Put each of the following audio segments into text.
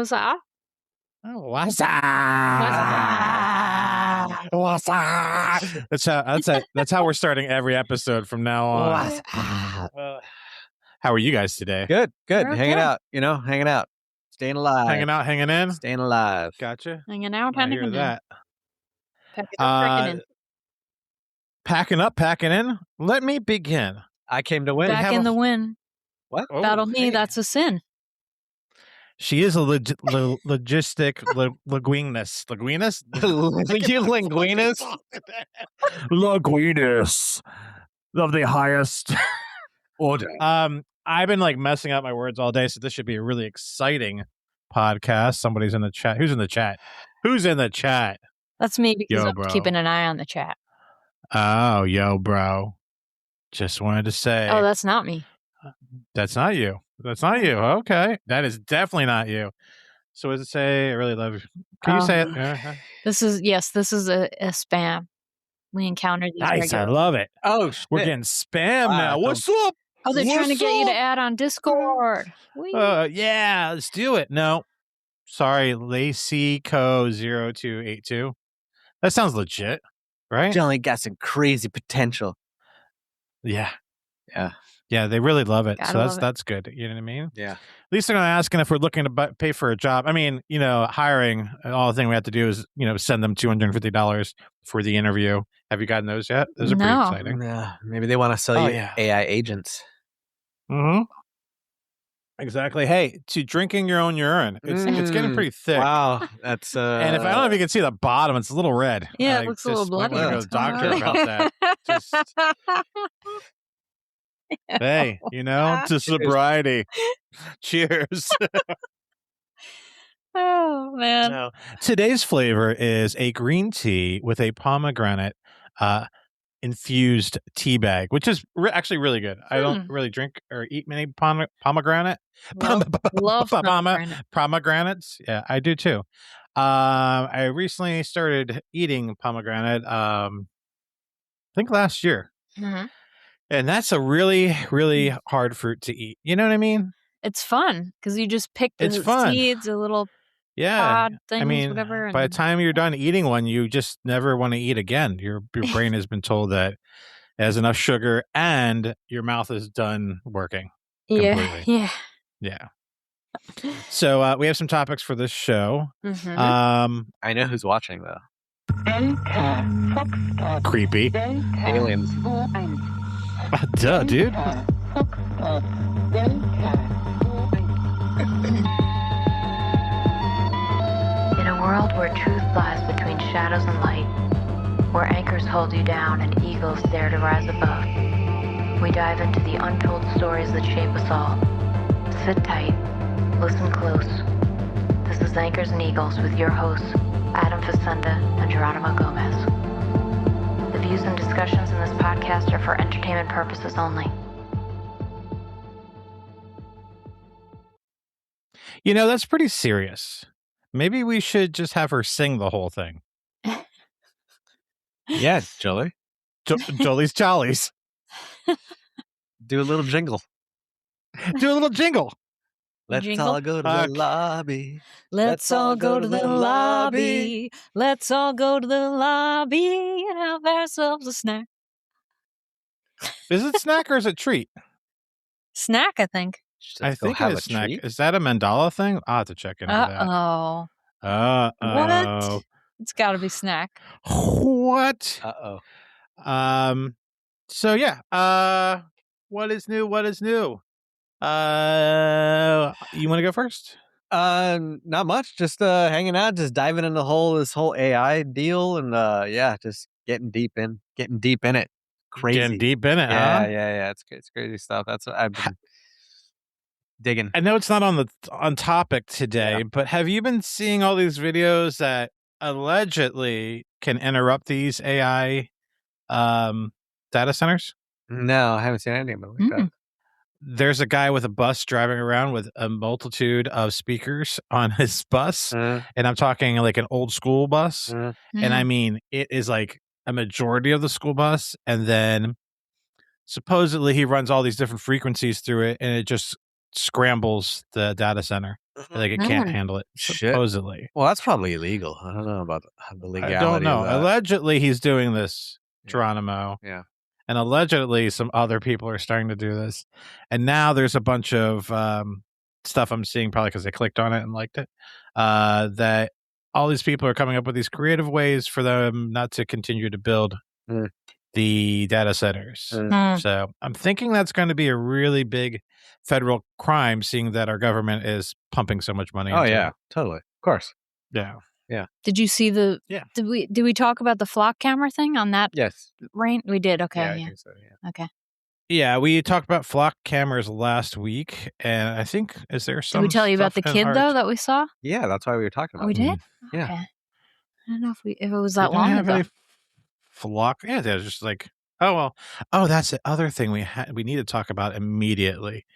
What's up? Oh, what's up? What's up? That's how we're starting every episode from now on. What's up? How are you guys today? Good. We're Hanging okay. out, hanging out. Staying alive. Hanging out, hanging in. Staying alive. Gotcha. Hanging out, I hanging hear in. that. Packing up, packing in. Packing up, packing in. Let me begin. I came to win. Back in the win. What? Oh, Battle me, hey. that's a sin. She is a logistic linguinus. Linguinus? You linguinus? Linguinus of the highest order. I've been like messing up my words all day, so this should be a really exciting podcast. Somebody's in the chat. Who's in the chat? Who's in the chat? That's me because Yo, I'm bro. keeping an eye on the chat. Oh, yo, bro. Just wanted to say. Oh, that's not me. That's not you. That's not you. Okay. That is definitely not you. So what does it say? I really love you. Can you say it? This is a spam. We encountered these Nice. I regularly. love it. Oh, shit. We're getting spam Wow, now. What's up? Oh, they're trying to What's get you to up? add on Discord. Whee. Yeah, let's do it. No. Sorry, LacyCo0282. That sounds legit, right? Johnny got some crazy potential. Yeah. Yeah. Yeah, they really love it. Gotta So love it. that's good. You know what I mean? Yeah. At least they're not asking if we're looking to pay for a job. I mean, hiring, all the thing we have to do is, send them $250 for the interview. Have you gotten those yet? Those are pretty No. exciting. Yeah. Maybe they want to sell you yeah. AI agents. Mm-hmm. Exactly. Hey, to drinking your own urine. It's getting pretty thick. Wow. That's And if I don't know if you can see the bottom, it's a little red. Yeah, I it looks a little just might bloody. wanna go to the doctor What's about going that. on? Just, hey, to sobriety. Cheers. Oh, man. So, today's flavor is a green tea with a pomegranate infused tea bag, which is actually really good. I don't really drink or eat many pomegranate. Love Pomegranates. Yeah, I do too. I recently started eating pomegranate, I think last year. Mm-hmm. And that's a really, really hard fruit to eat. You know what I mean? It's fun because you just pick the It's fun. seeds, a little Yeah. pod things, I mean, whatever. by the time you're done eating one, you just never want to eat again. Your brain has been told that it has enough sugar and your mouth is done working. Completely. Yeah. So we have some topics for this show. Mm-hmm. I know who's watching, though. Creepy. Aliens. Duh, dude. In a world where truth lies between shadows and light, where anchors hold you down and eagles dare to rise above, we dive into the untold stories that shape us all. Sit tight, listen close. This is Anchors and Eagles with your hosts, Adam Facenda and Jeronimo Gomez. The views and discussions in this podcast are for entertainment purposes only. That's pretty serious. Maybe we should just have her sing the whole thing. Yeah, Jolie. Jolie's Jollies. Do a little jingle. Do a little jingle. Let's Jingle? all go to the lobby. Let's all go to the lobby. Let's all go to the lobby and have ourselves a snack. Is it snack or is it treat? Snack, I think. I think it is snack. Is that a mandala thing? I'll have to check into that. Uh-oh. Uh-oh. What? It's got to be snack. What? Uh-oh. So yeah. What is new? You want to go first? Not much. Just hanging out, just diving into this whole AI deal, and just getting deep in it. Crazy. Getting deep in it, huh? Yeah. It's crazy stuff. That's what I've been digging. I know it's not on topic today, but have you been seeing all these videos that allegedly can interrupt these AI data centers? No, I haven't seen anything about that. There's a guy with a bus driving around with a multitude of speakers on his bus. And I'm talking like an old school bus. And I mean, it is like a majority of the school bus. And then supposedly he runs all these different frequencies through it and it just scrambles the data center. Like it can't handle it. Shit. Supposedly. Well, that's probably illegal. I don't know about the legality. I don't know. Of that. Allegedly, he's doing this, Jeronimo. Yeah. And allegedly, some other people are starting to do this. And now there's a bunch of stuff I'm seeing, probably because they clicked on it and liked it, that all these people are coming up with these creative ways for them not to continue to build the data centers. So I'm thinking that's going to be a really big federal crime, seeing that our government is pumping so much money into it. Totally. Of course. Yeah. Did you see the? Yeah. Did we talk about the flock camera thing on that? Yes. Rain. We did. Okay. Yeah, I think so. Yeah. Okay. Yeah, we talked about flock cameras last week, and I think is there some? Did we tell you about the stuff in kid our- though that we saw? Yeah, that's why we were talking about Oh, we it. did. Yeah. Okay. I don't know if it was that We didn't long have ago. any flock. Yeah, they're just like, oh well. Oh, that's the other thing we need to talk about immediately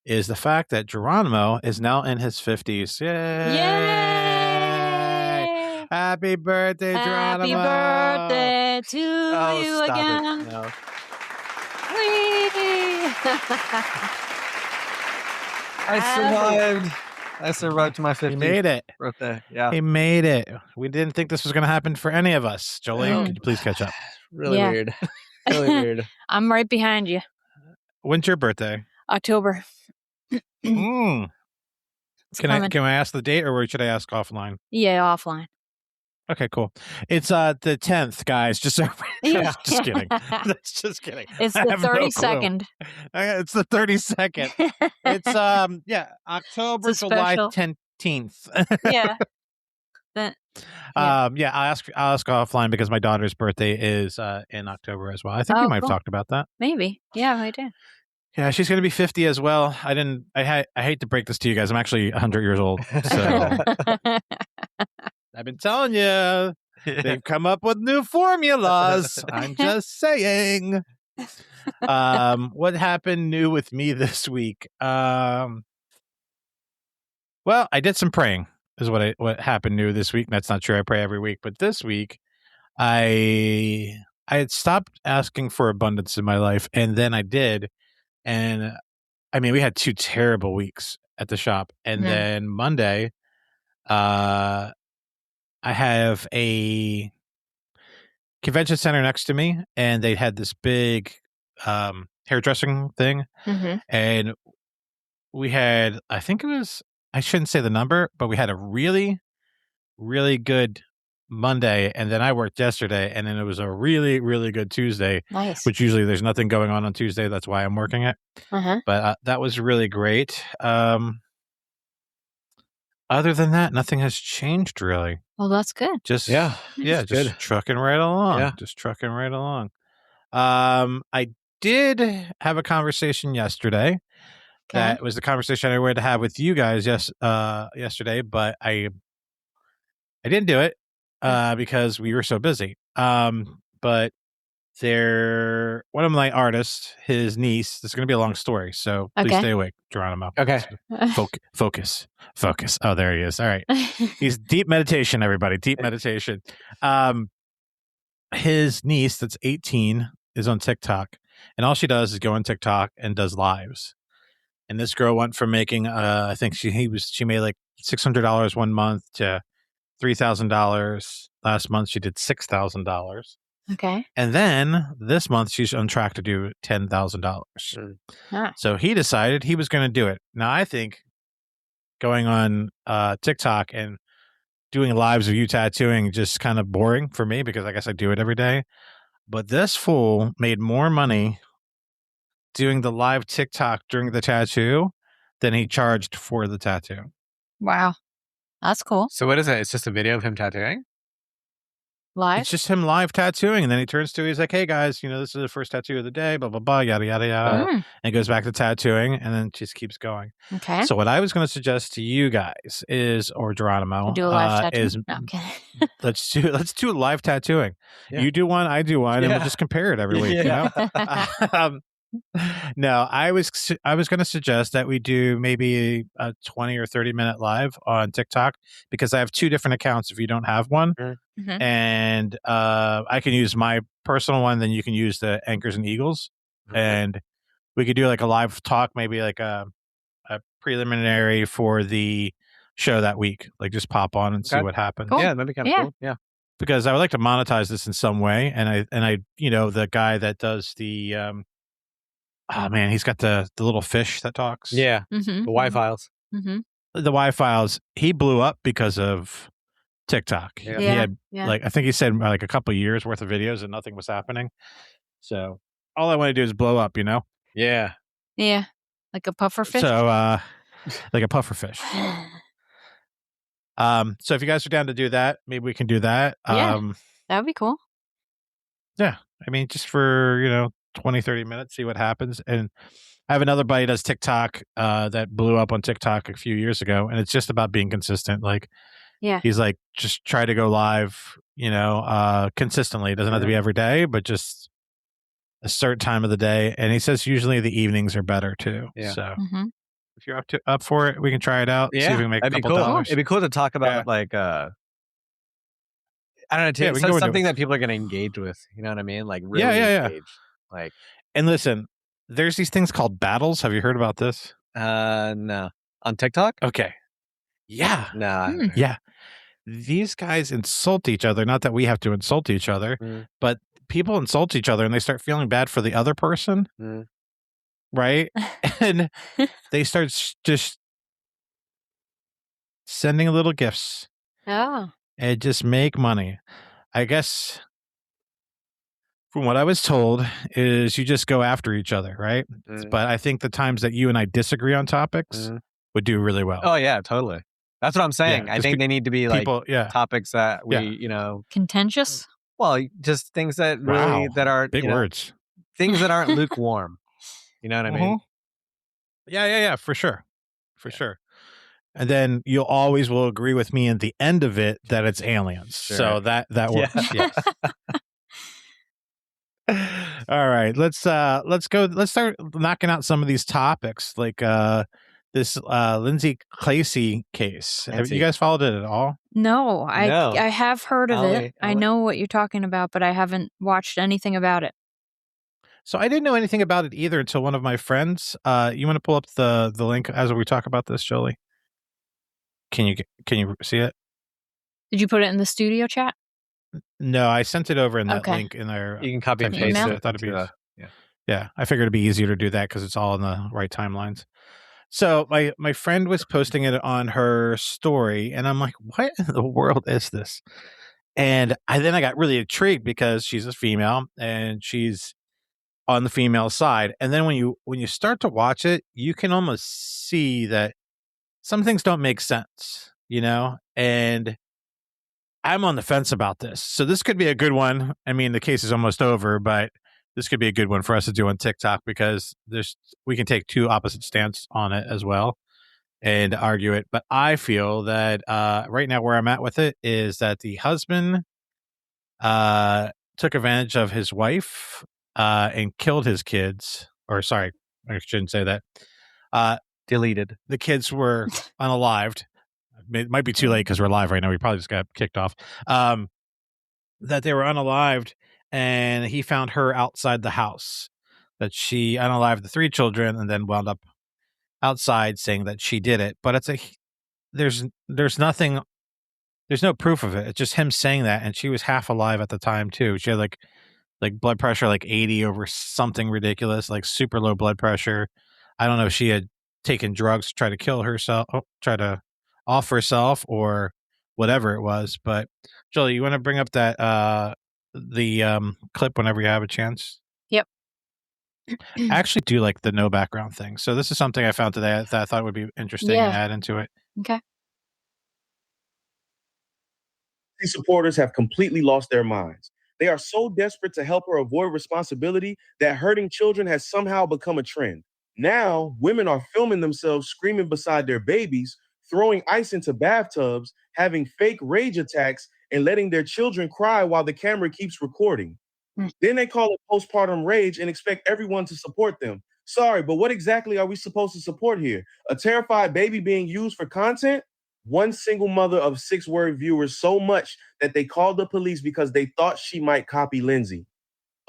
is the fact that Jeronimo is now in his 50s. Yay! Happy birthday, Happy Jeronimo! birthday to you stop again. It. No. Whee! I survived to my 50th He made it. birthday. Yeah. He made it. We didn't think this was going to happen for any of us. Jolie, could you please catch up? Really Yeah. weird. Really weird. I'm right behind you. When's your birthday? October. Can coming. I ask the date, or should I ask offline? Yeah, offline. Okay, cool. It's the 10th, guys. Just so Yeah. just kidding. That's just kidding. It's I the have no 32nd. It's the 32nd. It's October, It's a July special. 10th. Yeah. I'll ask offline because my daughter's birthday is in October as well. I think we might have talked about that. Maybe. Yeah, I did. Yeah, she's going to be 50 as well. I hate to break this to you guys. I'm actually 100 years old. So I've been telling you, they've come up with new formulas. I'm just saying. What happened new with me this week? Well, I did some praying. Is what happened new this week. That's not true. I pray every week, but this week, I had stopped asking for abundance in my life, and then I did. And I mean, we had 2 terrible weeks at the shop, and then Monday, I have a convention center next to me, and they had this big hairdressing thing, and we had, I think it was, I shouldn't say the number, but we had a really, really good Monday, and then I worked yesterday, and then it was a really, really good Tuesday. Nice. Which usually there's nothing going on Tuesday. That's why I'm working it. But that was really great. Other than that, nothing has changed really. Well, that's good. Just just good. Trucking right along. Yeah. Just trucking right along. I did have a conversation yesterday. That was the conversation I wanted to have with you guys yesterday, but I didn't do it because we were so busy. But one of my artists, his niece, this is going to be a long story, so please stay awake, Jeronimo. Okay. Focus. Oh, there he is. All right. He's deep meditation, everybody. Deep meditation. His niece, that's 18, is on TikTok, and all she does is go on TikTok and does lives. And this girl went from making, I think she made like $600 one month to $3,000. Last month she did $6,000. Okay. And then this month she's on track to do $10,000. So he decided he was going to do it. Now I think going on TikTok and doing lives of you tattooing just kind of boring for me because I guess I do it every day. But this fool made more money doing the live TikTok during the tattoo than he charged for the tattoo. Wow. That's cool. So what is it? It's just a video of him tattooing? Live? It's just him live tattooing, and then he turns to, he's like, hey guys, this is the first tattoo of the day, blah, blah, blah, yada, yada, yada. And goes back to tattooing, and then just keeps going. Okay. So what I was going to suggest to you guys is, or Geronimo, do a live tattoo? is No, I'm kidding. let's do live tattooing. Yeah. You do one, I do one, and we'll just compare it every week, No, I was going to suggest that we do maybe a 20 or 30-minute live on TikTok because I have 2 different accounts if you don't have one. And I can use my personal one, then you can use the Anchors and Eagles. And we could do like a live talk, maybe like a preliminary for the show that week. Like just pop on and see what happens. Cool. Yeah, that'd be kind of cool. Yeah. Because I would like to monetize this in some way. And I, the guy that does the, oh man, he's got the little fish that talks. Yeah. Mm-hmm. The Y files. Mm-hmm. The Y files. He blew up because of TikTok. Yeah. He had like, I think he said like a couple of years worth of videos and nothing was happening. So all I want to do is blow up, Yeah. Yeah. Like a puffer fish. So like a puffer fish. So if you guys are down to do that, maybe we can do that. Yeah. That would be cool. Yeah. I mean, just for, 20, 30 minutes, see what happens. And I have another buddy that does TikTok that blew up on TikTok a few years ago. And it's just about being consistent. Like, he's like, just try to go live, consistently. It doesn't have to be every day, but just a certain time of the day. And he says usually the evenings are better too. Yeah. So if you're up for it, we can try it out. Yeah. See if we can make a couple cool. dollars. It'd be cool to talk about like I don't know, something that people are going to engage with. You know what I mean? Like really engage. Like, and listen, there's these things called battles. Have you heard about this? No. On TikTok? Okay. Yeah. No. Yeah. These guys insult each other. Not that we have to insult each other, but people insult each other and they start feeling bad for the other person. Right? And they start just sending little gifts. Oh. And just make money. I guess from what I was told is you just go after each other, right? But I think the times that you and I disagree on topics would do really well. Oh yeah, totally. That's what I'm saying. Yeah, I think they need to be like topics that we, contentious. Well, just things that really that are big words. Things that aren't lukewarm. You know what I mean? Yeah, for sure. For sure. And then you'll always will agree with me in the end of it that it's aliens. Sure. So that works. Yes. All right. Let's go. Let's start knocking out some of these topics, like this Lindsay Clancy case. Have you guys followed it at all? No, I have heard of it. I know what you're talking about, but I haven't watched anything about it. So I didn't know anything about it either until one of my friends. You want to pull up the link as we talk about this, Jolie? Can you see it? Did you put it in the studio chat? No, I sent it over in that link in there. You can copy and paste it. I thought it'd be yeah. I figured it'd be easier to do that because it's all in the right timelines. So my friend was posting it on her story, and I'm like, what in the world is this? And I got really intrigued because she's a female and she's on the female side. And then when you start to watch it, you can almost see that some things don't make sense, and I'm on the fence about this. So this could be a good one. I mean, the case is almost over, but this could be a good one for us to do on TikTok because we can take two opposite stance on it as well and argue it. But I feel that right now where I'm at with it is that the husband took advantage of his wife and killed his kids. Or sorry, I shouldn't say that. Deleted. The kids were unalived. It might be too late because we're live right now. We probably just got kicked off. That they were unalived, and he found her outside the house. That she unalived the three children and then wound up outside saying that she did it. But it's there's nothing, there's no proof of it. It's just him saying that, and she was half alive at the time too. She had like blood pressure like 80 over something ridiculous, like super low blood pressure. I don't know if she had taken drugs to try to kill herself, try to off herself or whatever it was. But Jolie, you want to bring up that the clip whenever you have a chance? Yep. I actually do like the no background thing. So this is something I found today that I thought would be interesting to add into it. Okay. These supporters have completely lost their minds. They are so desperate to help her avoid responsibility that hurting children has somehow become a trend. Now, women are filming themselves screaming beside their babies, throwing ice into bathtubs, having fake rage attacks, and letting their children cry while the camera keeps recording. Then they call it postpartum rage and expect everyone to support them. Sorry, but what exactly are we supposed to support here? A terrified baby being used for content? One single mother of 6 word viewers so much that they called the police because they thought she might copy Lindsay.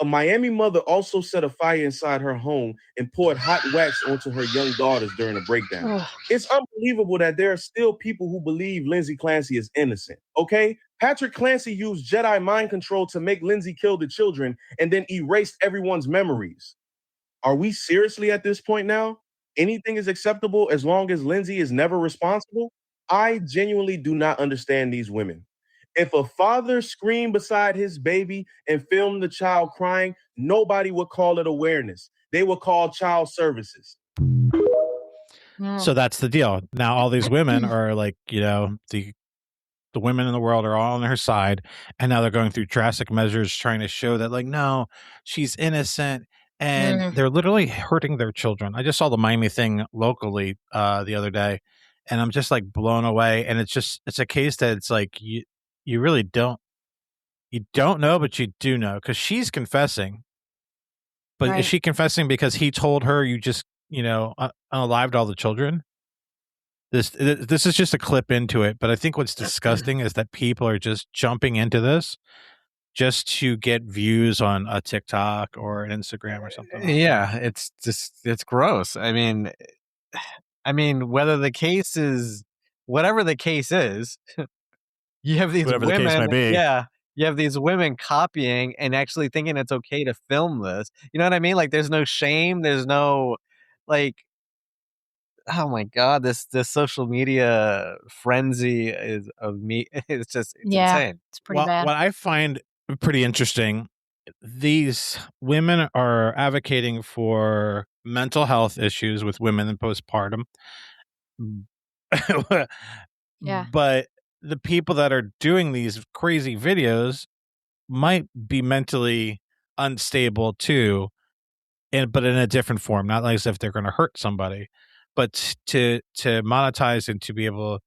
A Miami mother also set a fire inside her home and poured hot wax onto her young daughters during a breakdown. It's unbelievable that there are still people who believe Lindsay Clancy is innocent, okay? Patrick Clancy used Jedi mind control to make Lindsay kill the children and then erased everyone's memories. Are we seriously at this point now? Anything is acceptable as long as Lindsay is never responsible? I genuinely do not understand these women. If a father screamed beside his baby and filmed the child crying, nobody would call it awareness. They would call child services. So that's the deal. Now all these women are like, the women in the world are all on her side, and now they're going through drastic measures trying to show that, like, no, she's innocent, and they're literally hurting their children. I just saw the Miami thing locally the other day, and I'm just like blown away. And it's a case that it's like you really don't know, but you do know, because she's confessing. But is she confessing because he told her you just unalived all the children? This is just a clip into it, but I think what's disgusting is that people are just jumping into this just to get views on a TikTok or an Instagram or something. Yeah, it's gross. I mean, whether the case is whatever the case is, you have these Whatever women. the case may be. Yeah, you have these women copying and actually thinking it's okay to film this. You know what I mean? Like, there's no shame. There's no like. Oh my God, this social media frenzy is of me. It's insane. It's pretty bad. What I find pretty interesting, these women are advocating for mental health issues with women in postpartum. Yeah. But the people that are doing these crazy videos might be mentally unstable too, but in a different form, not like as if they're going to hurt somebody. But to monetize and to be able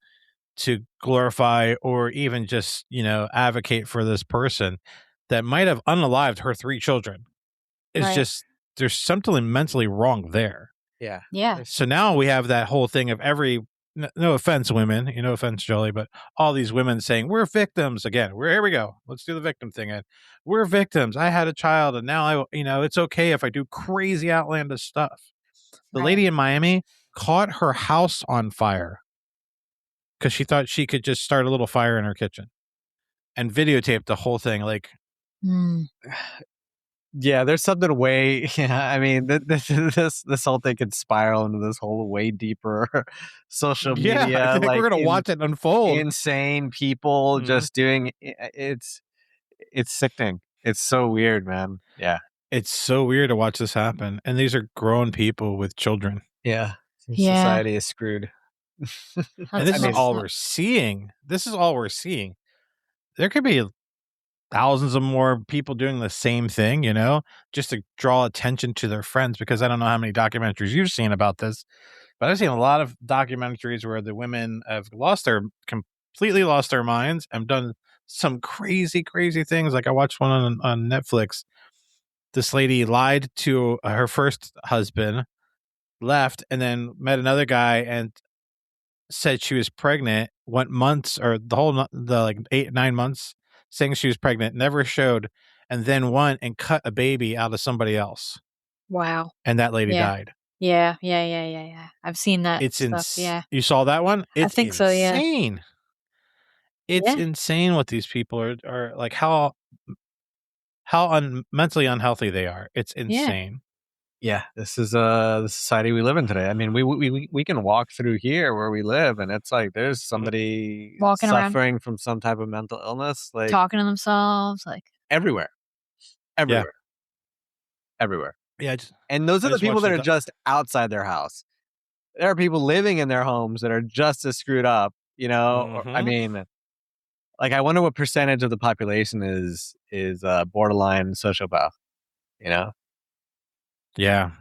to glorify or even just, advocate for this person that might have unalived her 3 children is just, there's something mentally wrong there. Yeah. Yeah. So now we have that whole thing of no offense, women, no offense, Jolie, but all these women saying we're victims again. Here we go. Let's do the victim thing. And we're victims. I had a child, and now it's okay if I do crazy outlandish stuff. The lady in Miami caught her house on fire because she thought she could just start a little fire in her kitchen and videotaped the whole thing. Like, yeah, there's something way. Yeah, I mean, this whole thing could spiral into this whole way deeper social media. Yeah, I think we're gonna watch it unfold. Insane people just doing it's sickening. It's so weird, man. Yeah, it's so weird to watch this happen, and these are grown people with children. Yeah. Society is screwed. And this is all we're seeing. There could be thousands of more people doing the same thing, just to draw attention to their friends, because I don't know how many documentaries you've seen about this, but I've seen a lot of documentaries where the women have completely lost their minds and done some crazy, crazy things. Like I watched one on Netflix. This lady lied to her first husband, left, and then met another guy and said she was pregnant, went months or the 8-9 months saying she was pregnant, never showed, and then went and cut a baby out of somebody else. Wow. And that lady died. Yeah. I've seen that. It's stuff. Yeah. You saw that one? I think so, yeah. Insane. It's insane what these people are like, how mentally unhealthy they are. It's insane. Yeah, this is the society we live in today. I mean, we can walk through here where we live, and it's like there's somebody walking suffering around from some type of mental illness, like talking to themselves, like everywhere. Yeah, and those are the people that are just outside their house. There are people living in their homes that are just as screwed up. I mean, like, I wonder what percentage of the population is borderline sociopath. Yeah.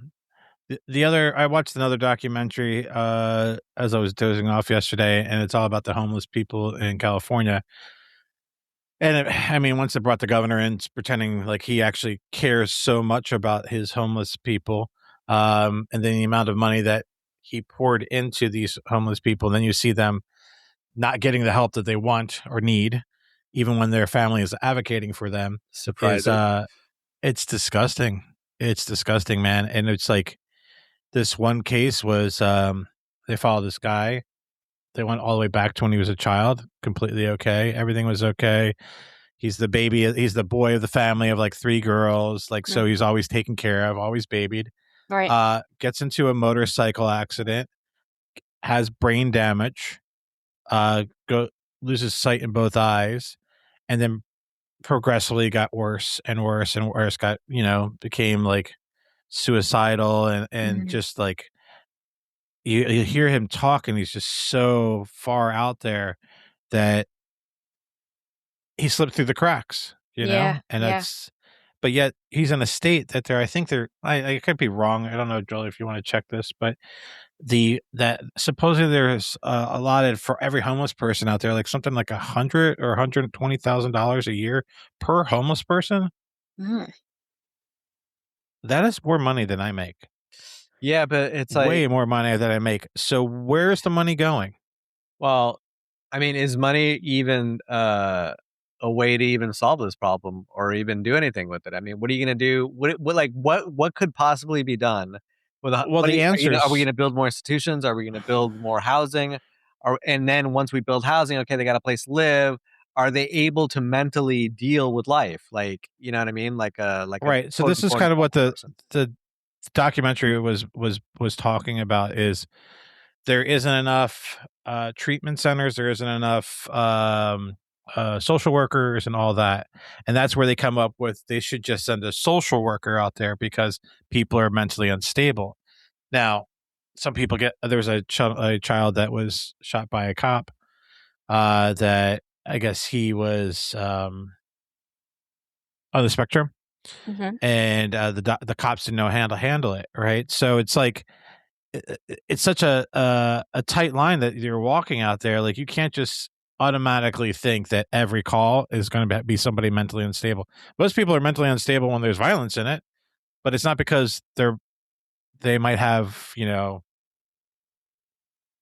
I watched another documentary as I was dozing off yesterday, and it's all about the homeless people in California. And once they brought the governor in, pretending like he actually cares so much about his homeless people, and then the amount of money that he poured into these homeless people, and then you see them not getting the help that they want or need, even when their family is advocating for them. Surprising. It's disgusting. It's disgusting, man. And it's like this one case was they followed this guy. They went all the way back to when he was a child, completely okay. Everything was okay. He's the baby. He's the boy of the family of like 3 girls. Like, so he's always taken care of, always babied. Right. Gets into a motorcycle accident, has brain damage, loses sight in both eyes, and then progressively got worse and worse and worse. Got, became like suicidal and just like you hear him talk and he's just so far out there that he slipped through the cracks, and that's, but yet he's in a state that I could be wrong. I don't know, Jolie, if you want to check this, but that supposedly there's allotted for every homeless person out there, like something like $100,000 or $120,000 a year per homeless person. That is more money than I make. Yeah, but it's way like more money than I make. So where's the money going? Well, I mean, is money even a way to even solve this problem or even do anything with it? I mean, what are you going to do? What could possibly be done with Well, the answer are we going to build more institutions? Are we going to build more housing? And then once we build housing, okay, they got a place to live. Are they able to mentally deal with life? Like, you know what I mean? Right. So this is kind of what the documentary was talking about, is there isn't enough treatment centers, there isn't enough social workers and all that, and that's where they come up with they should just send a social worker out there because people are mentally unstable. Now, some people there's a child that was shot by a cop that I guess he was on the spectrum, and the cops didn't know how to handle it, right? So it's like it's such a tight line that you're walking out there. Like, you can't just automatically think that every call is going to be somebody mentally unstable. Most people are mentally unstable when there's violence in it, but it's not because they might have,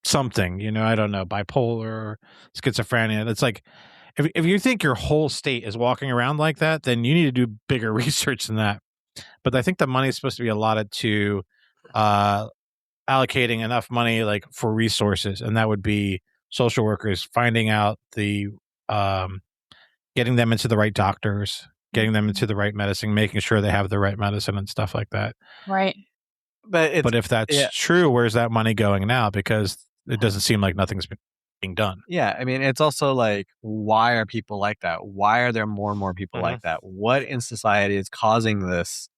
something, I don't know, bipolar, schizophrenia. It's like, if you think your whole state is walking around like that, then you need to do bigger research than that. But I think the money is supposed to be allotted to allocating enough money like for resources, and that would be social workers finding out getting them into the right doctors, getting them into the right medicine, making sure they have the right medicine and stuff like that. Right. But if that's true, where's that money going now? Because it doesn't seem like nothing's being done. Yeah, I mean, it's also like, why are people like that? Why are there more and more people like that? What in society is causing this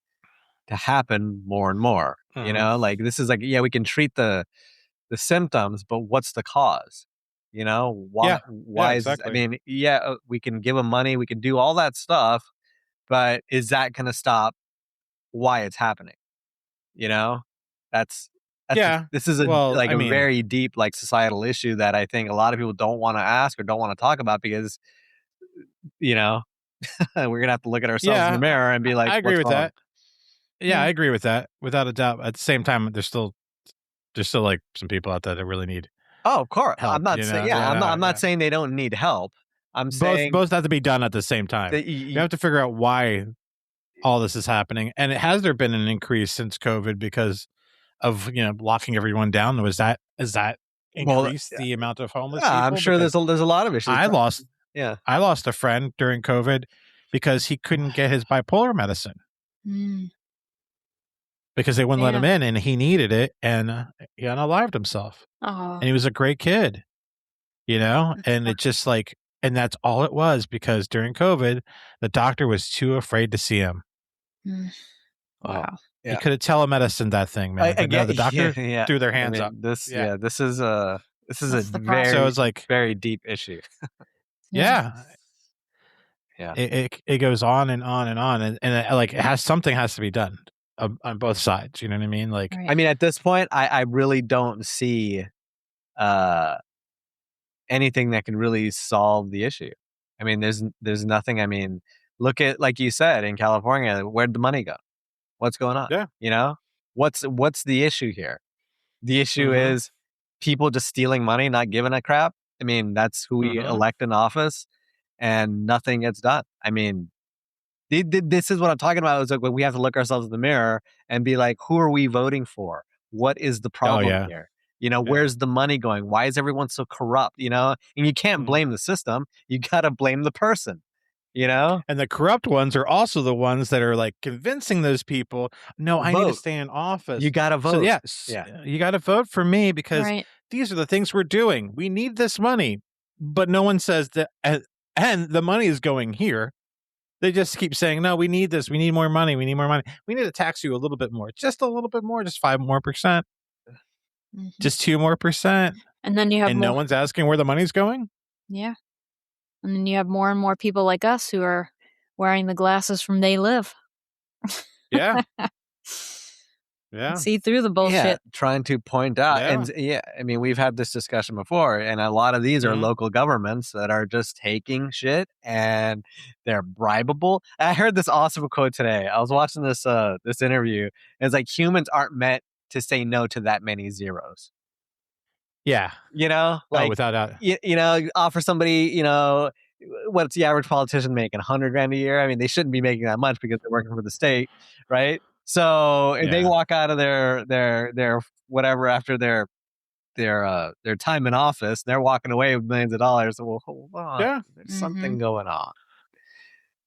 to happen more and more? Like, this is like, yeah, we can treat the symptoms, but what's the cause? Why is exactly. I mean, we can give them money, we can do all that stuff, but is that going to stop why it's happening? That's this is a very deep like societal issue that I think a lot of people don't want to ask or don't want to talk about because we're gonna have to look at ourselves in the mirror and be like, I agree with that. Yeah, I agree with that without a doubt. At the same time, there's still like some people out there that really need of course help, I'm not saying I'm not saying they don't need help. I'm saying both have to be done at the same time. You have to figure out why all this is happening, and has there been an increase since COVID because of locking everyone down? Has that increased the amount of homeless people? I'm sure there's a lot of issues. I lost a friend during COVID because he couldn't get his bipolar medicine because they wouldn't let him in, and he needed it, and he unalived himself. And he was a great kid, and it's just like, and that's all it was, because during COVID the doctor was too afraid to see him. Wow. You could have telemedicine that thing, man. But no, the doctor threw their hands up. This is a very, so it's like very deep issue. Yeah. It goes on and on and on, and like something has to be done on both sides. You know what I mean? Like, I mean, at this point, I really don't see anything that can really solve the issue. I mean, there's nothing. I mean, look at, like you said, in California, where'd the money go? What's going on? Yeah. What's the issue here? The issue is people just stealing money, not giving a crap. I mean, that's who we elect in office, and nothing gets done. I mean, This is what I'm talking about. It's like when we have to look ourselves in the mirror and be like, who are we voting for? What is the problem here? Where's the money going? Why is everyone so corrupt? And you can't blame the system. You got to blame the person. And the corrupt ones are also the ones that are like convincing those people, no, I need to stay in office. You got to vote. So, you got to vote for me because these are the things we're doing. We need this money, but no one says that, and the money is going here. They just keep saying, no, we need this. We need more money. We need more money. We need to tax you a little bit more, just a little bit more, just 5% more, just 2% more. And then you have no one's asking where the money's going. Yeah. And then you have more and more people like us who are wearing the glasses from They Live. Yeah. Yeah. See through the bullshit. Yeah, trying to point out. Yeah. And I mean, we've had this discussion before, and a lot of these are local governments that are just taking shit and they're bribable. I heard this awesome quote today. I was watching this interview, and it's like humans aren't meant to say no to that many zeros. Yeah. Like without doubt. Offer somebody, what's the average politician making? $100,000 a year? I mean, they shouldn't be making that much because they're working for the state, right? So if they walk out of their whatever after their time in office, they're walking away with millions of dollars. Well, hold on, there's something going on.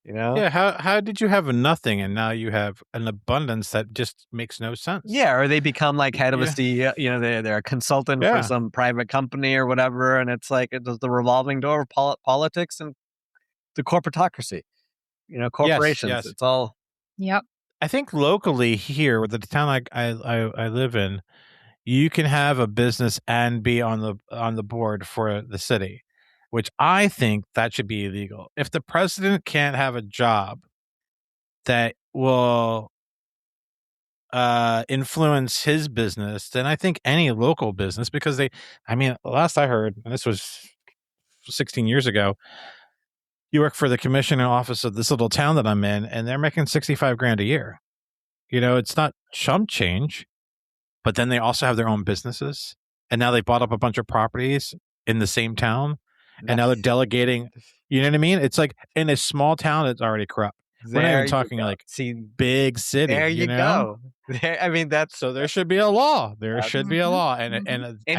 Yeah. How did you have nothing and now you have an abundance that just makes no sense? Yeah, or they become like head of a CEO. They're a consultant for some private company or whatever, and it's like it's the revolving door of politics and the corporatocracy. Corporations. Yes. It's all. Yep. I think locally here, with the town I live in, you can have a business and be on the board for the city, which I think that should be illegal. If the president can't have a job that will influence his business, then I think any local business, because last I heard, and this was 16 years ago, you work for the commissioner office of this little town that I'm in, and they're making $65,000 a year. It's not chump change, but then they also have their own businesses, and now they bought up a bunch of properties in the same town, and now they're delegating. You know what I mean? It's like in a small town, it's already corrupt. We're not even talking like big city. There you go. I mean, so there should be a law. There should be a law, and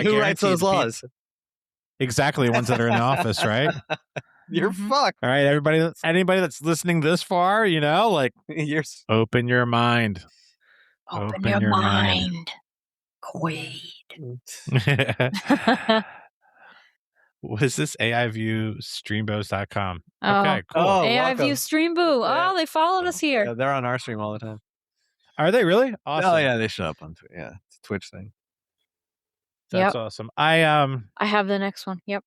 who writes those laws? Exactly, the ones that are in the office, right? You're fucked. All right, anybody that's listening this far, like open your mind. Open your mind. Quaid. Was this AIViewStreambows.com? Oh. Okay, cool. AIViewStreambo. Yeah. Oh, they followed us here. Yeah, they're on our stream all the time. Are they really? Awesome. Oh yeah, they show up on Twitch. Yeah, it's a Twitch thing. That's awesome. I have the next one. Yep.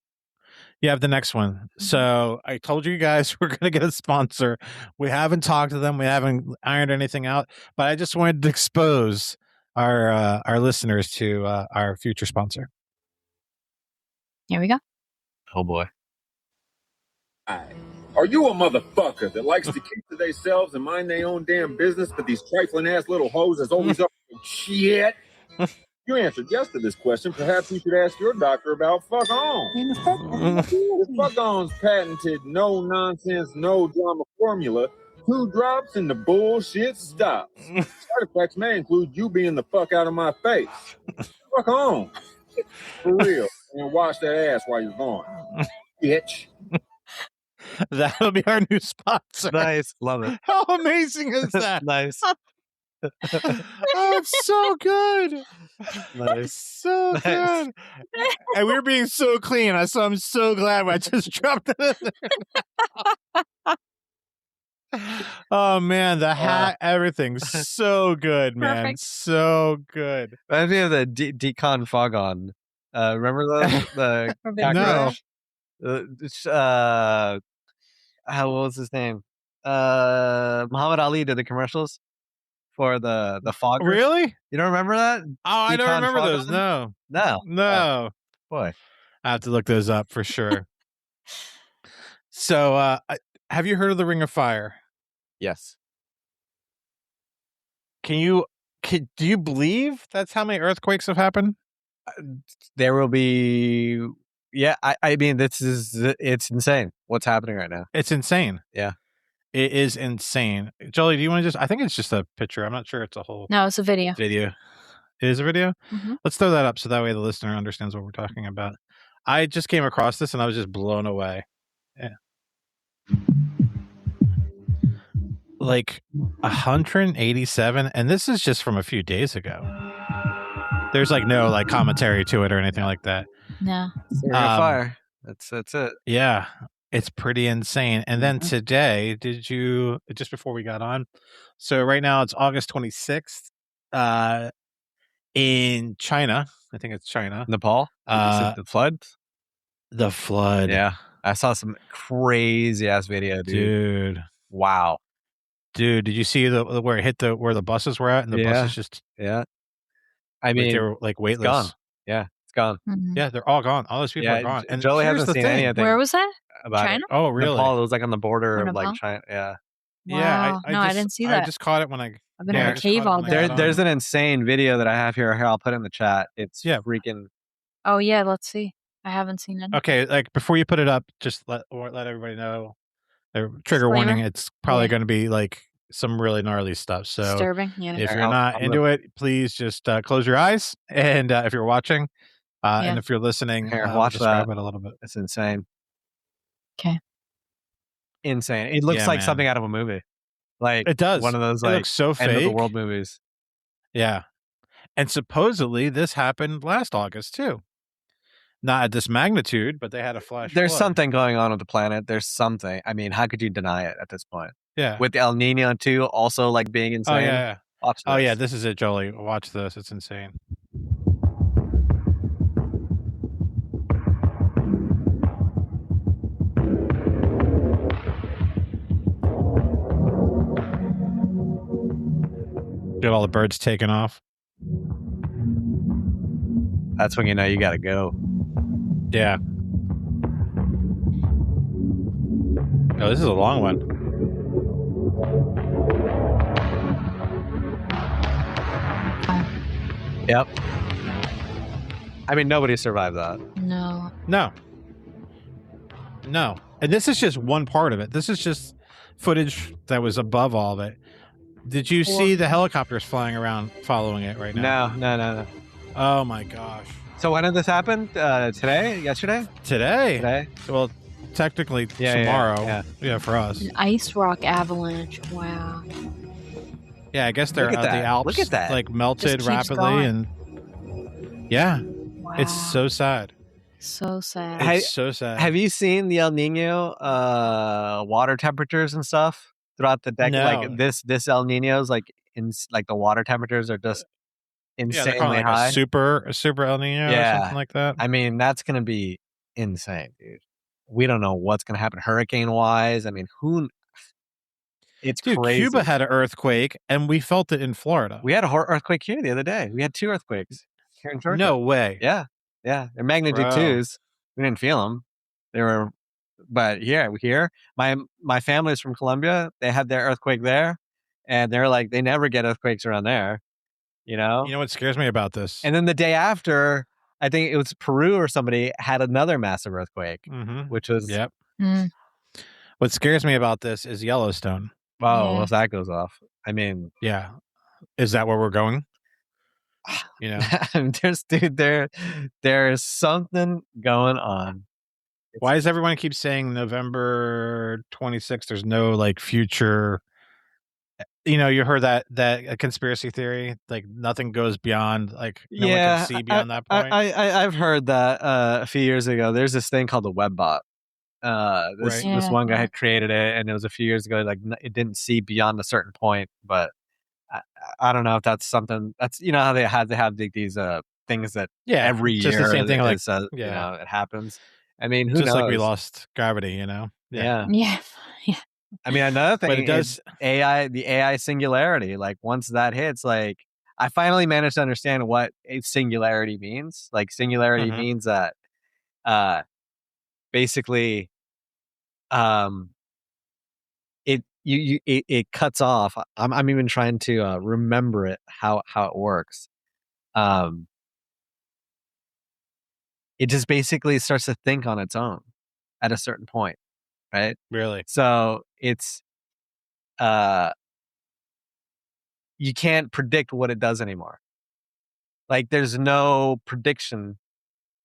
You have the next one. So I told you guys we're going to get a sponsor. We haven't talked to them. We haven't ironed anything out, but I just wanted to expose our listeners to our future sponsor. Here we go. Oh boy. Are you a motherfucker that likes to keep to themselves and mind their own damn business, but these trifling ass little hoes is always up to shit? You answered yes to this question. Perhaps you should ask your doctor about fuck on. The fuck on's patented no nonsense, no drama formula. 2 drops and the bullshit stops. Side effects may include you being the fuck out of my face. Fuck on. For real. And wash that ass while you're gone. Bitch. That'll be our new sponsor. Nice. Love it. How amazing is that? Nice. Oh, it's so good. Nice. So good. And we're being so clean. So I'm so glad I just dropped it in there. Oh man, the hat, everything's so good, man. Perfect. So good. Reminds me of the Decon Fogon. Remember the No. what was his name? Muhammad Ali did the commercials for the Fogger. Really? You don't remember that? Oh, I don't remember those. No. No. Boy. I have to look those up for sure. So, have you heard of the Ring of Fire? Yes. Do you believe that's how many earthquakes have happened? There will be. Yeah, I mean, it's insane what's happening right now. It's insane. Yeah. It is insane. Jolie, do you want to I think it's just a picture. I'm not sure it's a whole No, it's a video. video. It is a video? Mm-hmm. Let's throw that up so that way the listener understands what we're talking about. I just came across this and I was just blown away. Yeah. Like 187, and this is just from a few days ago. There's like no like commentary to it or anything like that. No. Fire. That's it. Yeah. It's pretty insane. And then today, just before we got on, so right now it's August 26th, in China. I think it's China. Nepal? The flood? The flood. Yeah. I saw some crazy ass video, dude. Wow. Dude, did you see where it hit where the buses were at? And the buses just... Yeah. I mean, they were like weightless. It's gone. Yeah, it's gone. Mm-hmm. Yeah, they're all gone. All those people are gone. And Jolie hasn't seen anything. Where was that? About China? It. Oh, really? Nepal. It was like on the border of like China. Yeah. Wow. Yeah. I didn't see that. I just caught it when I've been in a cave all day. There's an insane video that I have here. Here, I'll put it in the chat. It's freaking. Oh yeah, let's see. I haven't seen it. Okay, like before you put it up, just let everybody know. Trigger Disclaimer. warning. It's probably going to be like some really gnarly stuff. So disturbing. Yeah. If you're not into it, please just close your eyes. And if you're watching, and if you're listening, watch describe it a little bit. It's insane. Okay. Insane. It looks like something out of a movie. Like it does. One of those it like looks so end fake. of the world movies. Yeah. And supposedly this happened last August too. Not at this magnitude, but they had a flash. There's flood. something going on with the planet. There's something. I mean, how could you deny it at this point? Yeah. With the El Nino too, also like being insane. Oh yeah. Watch this. Oh yeah, this is it, Jolie. Watch this. It's insane. Get all the birds taken off. That's when you know you got to go. Yeah. Oh, this is a long one. Yep. I mean, nobody survived that. No. And this is just one part of it. This is just footage that was above all of it. Did you see the helicopters flying around following it right now? No. Oh my gosh. So when did this happen? Today? Yesterday? Today? Well, technically tomorrow. Yeah, for us. An ice rock avalanche. Wow. Yeah, I guess they're the Alps. Look at that. Like melted rapidly going. and wow. It's so sad. So sad. It's so sad. Have you seen the El Nino water temperatures and stuff throughout the decade? No. Like this El Nino's like the water temperatures are just insanely like high. A super El Nino or something like that. I mean, that's gonna be insane, dude. We don't know what's gonna happen hurricane wise. I mean, it's crazy. Cuba had an earthquake and we felt it in Florida. We had an earthquake here the other day. We had 2 earthquakes here in Georgia. No way. Yeah. They're magnitude 2s. We didn't feel them. They were, but here, my family's from Colombia. They had their earthquake there, and they're like, they never get earthquakes around there. You know what scares me about this? And then the day after, I think it was Peru or somebody had another massive earthquake, which was What scares me about this is Yellowstone. Well, if that goes off, I mean, yeah, is that where we're going? You know, there is something going on. Why does everyone keep saying November 26th? There's no like future. You heard that a conspiracy theory, like nothing goes beyond, like no one can see beyond that point. I've heard that a few years ago. There's this thing called the webbot. This one guy had created it, and it was a few years ago. Like it didn't see beyond a certain point, but I don't know if that's something that's how they have these things that every year just the same thing. Like it happens. I mean, who knows? Just like we lost gravity, Yeah. I mean, another thing but it does the AI singularity. Like once that hits, like I finally managed to understand what a singularity means. Like singularity means that basically it cuts off. I'm even trying to remember it how it works. It just basically starts to think on its own at a certain point, right? Really? So it's you can't predict what it does anymore. Like there's no prediction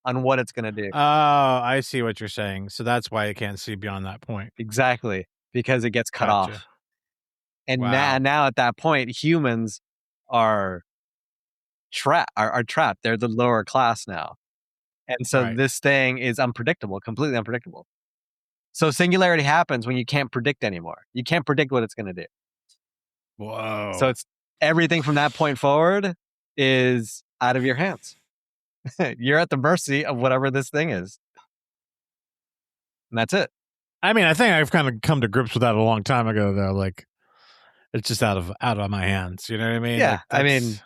on what it's going to do. Oh, I see what you're saying. So that's why I can't see beyond that point. Exactly, because it gets cut off. And now at that point, humans are trapped. They're the lower class now. And so this thing is unpredictable, completely unpredictable. So singularity happens when you can't predict anymore. You can't predict what it's going to do. Whoa. So it's everything from that point forward is out of your hands. You're at the mercy of whatever this thing is. And that's it. I mean, I think I've kind of come to grips with that a long time ago, though. Like, it's just out of my hands. You know what I mean? Yeah. Like, I mean,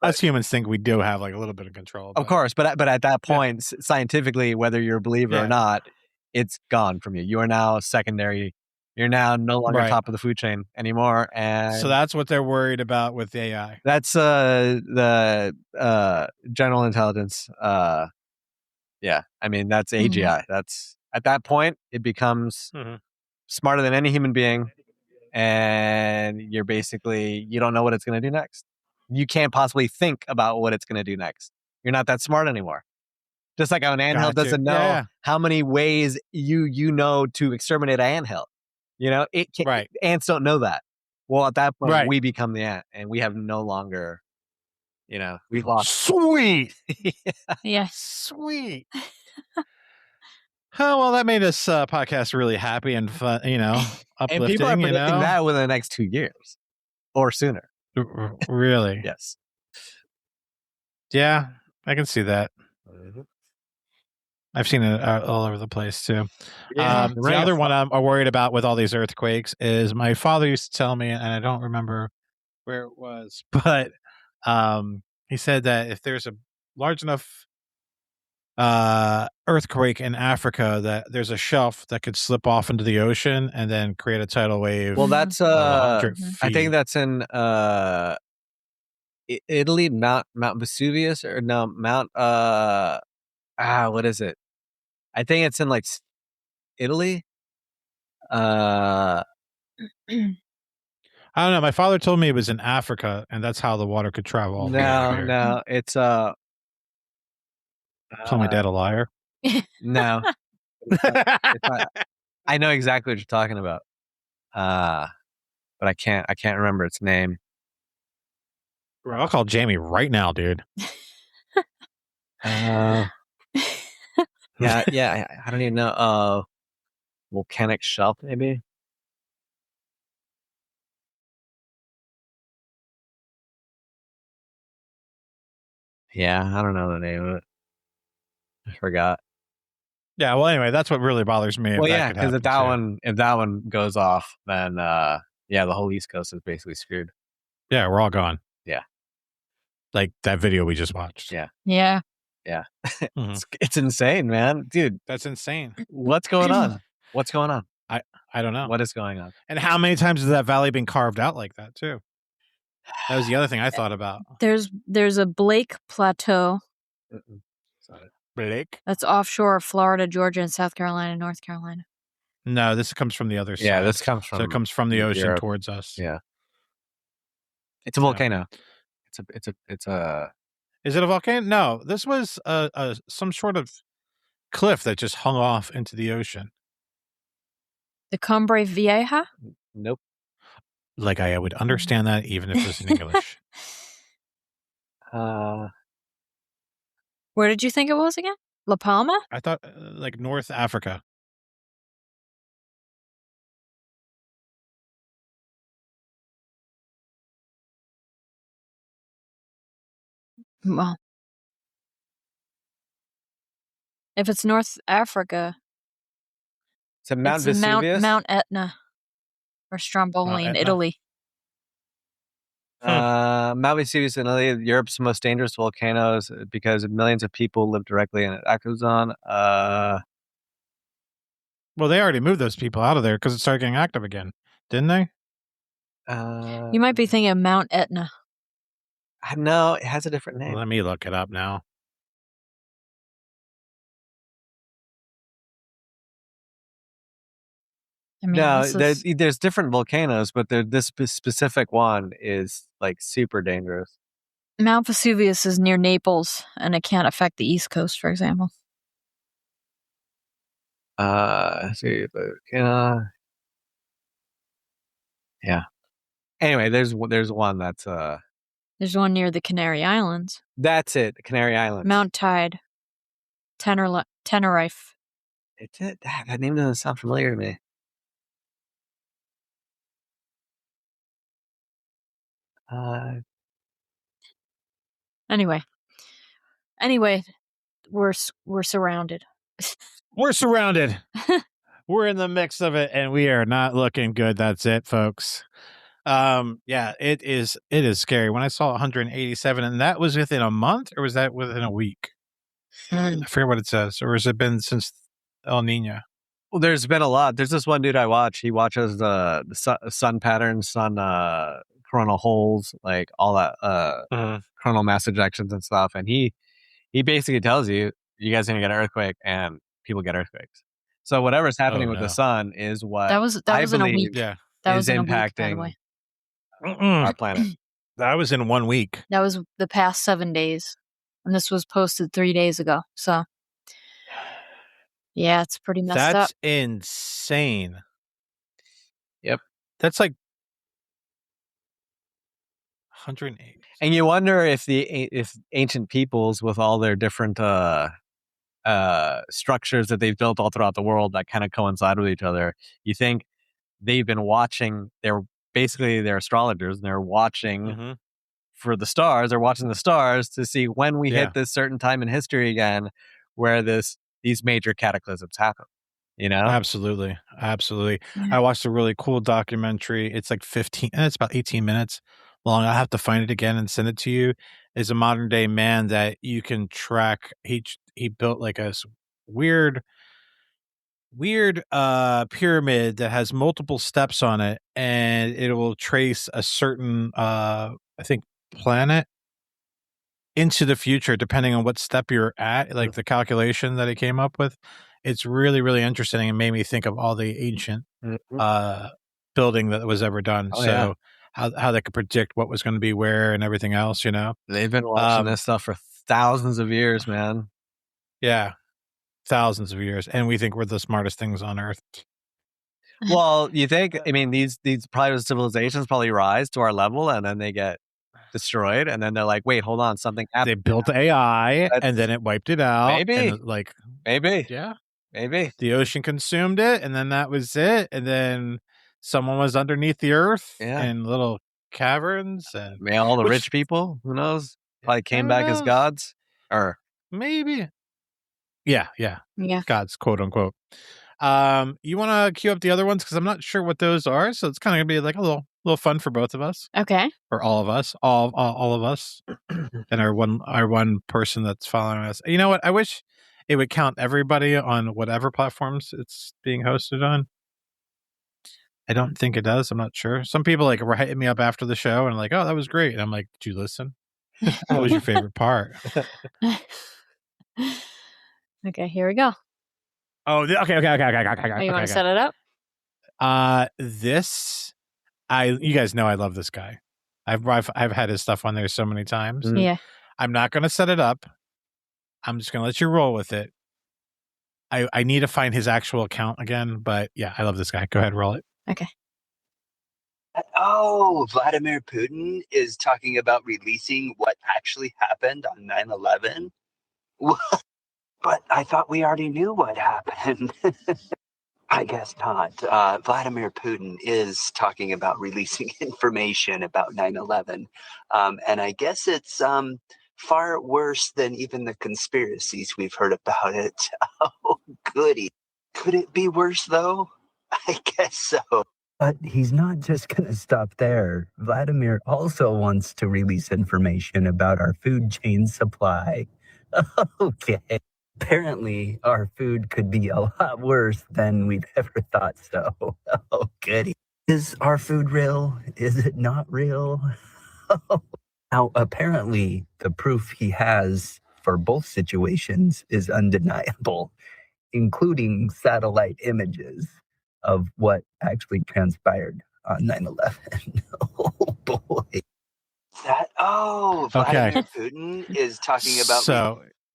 us humans think we do have like a little bit of control. Of course, but at that point, scientifically, whether you're a believer or not, it's gone from you. You are now secondary. You're now no longer top of the food chain anymore. And so that's what they're worried about with AI. That's the general intelligence. Yeah, I mean that's AGI. That's at that point it becomes smarter than any human being, and you don't know what it's going to do next. You can't possibly think about what it's going to do next. You're not that smart anymore. Just like how an anthill doesn't know how many ways you know to exterminate an anthill. You know, it can't, ants don't know that. Well, at that point, we become the ant, and we have no longer, we've lost. Sweet. Yeah. Sweet. Oh, well, that made this podcast really happy and fun, uplifting. And people are predicting that within the next 2 years or sooner. Really? Yes. Yeah, I can see that. I've seen it all over the place too. Yeah, the other one I'm worried about with all these earthquakes is my father used to tell me, and I don't remember where it was, but he said that if there's a large enough earthquake in Africa, that there's a shelf that could slip off into the ocean and then create a tidal wave. Well, that's I think that's in Italy, Mount Vesuvius, or no, Mount what is it? I think it's in like Italy. I don't know. My father told me it was in Africa, and that's how the water could travel. No, it's call my dad a liar. No, it's not, I know exactly what you're talking about, but I can't remember its name. Bro, I'll call Jamie right now, dude. Yeah. I don't even know. Volcanic shelf, maybe. Yeah, I don't know the name of it. I forgot. Yeah, well, anyway, that's what really bothers me. Well, yeah, because if that one goes off, then the whole East Coast is basically screwed. Yeah, we're all gone. Yeah, like that video we just watched. Yeah. It's insane, man, dude. That's insane. What's going on? I don't know. What is going on? And how many times has that valley been carved out like that too? That was the other thing I thought about. There's a Blake Plateau. Blake? That's offshore of Florida, Georgia, and South Carolina, North Carolina. No, this comes from the other side. Yeah, this comes from. So it comes from the ocean Europe. towards us. Yeah. It's a volcano. It's a. Is it a volcano? No, this was some sort of cliff that just hung off into the ocean. The Cumbre Vieja? Nope. Like I would understand that even if it was in English. Where did you think it was again? La Palma? I thought like North Africa. Well, if it's North Africa, it's a Mount Vesuvius? Mount Etna or Stromboli in Italy. Mount Vesuvius in Italy, Europe's most dangerous volcanoes because millions of people live directly in an echo zone. Well, they already moved those people out of there because it started getting active again, didn't they? You might be thinking of Mount Etna. No, it has a different name. Let me look it up now. I mean, No, this is there's different volcanoes, but this specific one is like super dangerous. Mount Vesuvius is near Naples, and it can't affect the East Coast, for example. See, yeah. Anyway, there's one that's There's one near the Canary Islands. That's it, the Canary Islands. Mount Tide, Tenerife. That name doesn't sound familiar to me. Anyway, we're surrounded. We're surrounded. We're in the mix of it, and we are not looking good. That's it, folks. Yeah, it is scary. When I saw 187, and that was within a month, or was that within a week? I forget what it says. Or has it been since El Nino? Well, there's been a lot. There's this one dude I watch. He watches the sun patterns, coronal holes, like all that coronal mass ejections and stuff. And he basically tells you guys are gonna get an earthquake, and people get earthquakes. So whatever's happening with the sun is what that was in a week. Yeah, that was impacting week, by the way. our planet. That was in 1 week. That was the past 7 days, and this was posted 3 days ago. So, yeah, it's pretty messed up. That's insane. Yep, that's like 108. And you wonder if ancient peoples, with all their different structures that they've built all throughout the world that kind of coincide with each other, you think they've been watching? They're astrologers, and they're watching for the stars. They're watching the stars to see when we hit this certain time in history again, where these major cataclysms happen. You know, absolutely. I watched a really cool documentary. It's like it's about 18 minutes long. I'll have to find it again and send it to you. Is a modern day man that you can track. He built like a weird pyramid that has multiple steps on it, and it will trace a certain I think planet into the future depending on what step you're at, like the calculation that he came up with. It's really, really interesting, and made me think of all the ancient building that was ever done. How they could predict what was going to be where and everything else, you know? They've been watching this stuff for thousands of years, man. Yeah, thousands of years, and we think we're the smartest things on Earth. Well, you think? I mean, these private civilizations probably rise to our level, and then they get destroyed, and then they're like, "Wait, hold on, something happened." They built AI, and then it wiped it out. Maybe, maybe, yeah, maybe the ocean consumed it, and then that was it. And then someone was underneath the earth in little caverns, and all the rich people, who knows, probably came back as gods, or maybe, yeah, gods, quote unquote. You want to cue up the other ones because I'm not sure what those are, so it's kind of gonna be like a little fun for both of us. Okay. Or all of us, all of us, and our one person that's following us. You know what? I wish it would count everybody on whatever platforms it's being hosted on. I don't think it does. I'm not sure. Some people were hitting me up after the show and like, "Oh, that was great." And I'm like, "Did you listen? What was your favorite part?" Okay, here we go. Oh, okay. Oh, you want to set it up? You guys know I love this guy. I've had his stuff on there so many times. Yeah. I'm not going to set it up. I'm just going to let you roll with it. I need to find his actual account again, but yeah, I love this guy. Go ahead, roll it. Okay. Oh, Vladimir Putin is talking about releasing what actually happened on 9/11. But I thought we already knew what happened. I guess not. Vladimir Putin is talking about releasing information about 9/11. And I guess it's far worse than even the conspiracies we've heard about it. Oh, goody. Could it be worse, though? I guess so. But he's not just going to stop there. Vladimir also wants to release information about our food chain supply. Okay. Apparently, our food could be a lot worse than we've ever thought so. Oh, goody. Is our food real? Is it not real? Now, apparently, the proof he has for both situations is undeniable, including satellite images. of what actually transpired on 9/11. Oh boy. Vladimir Putin is talking about.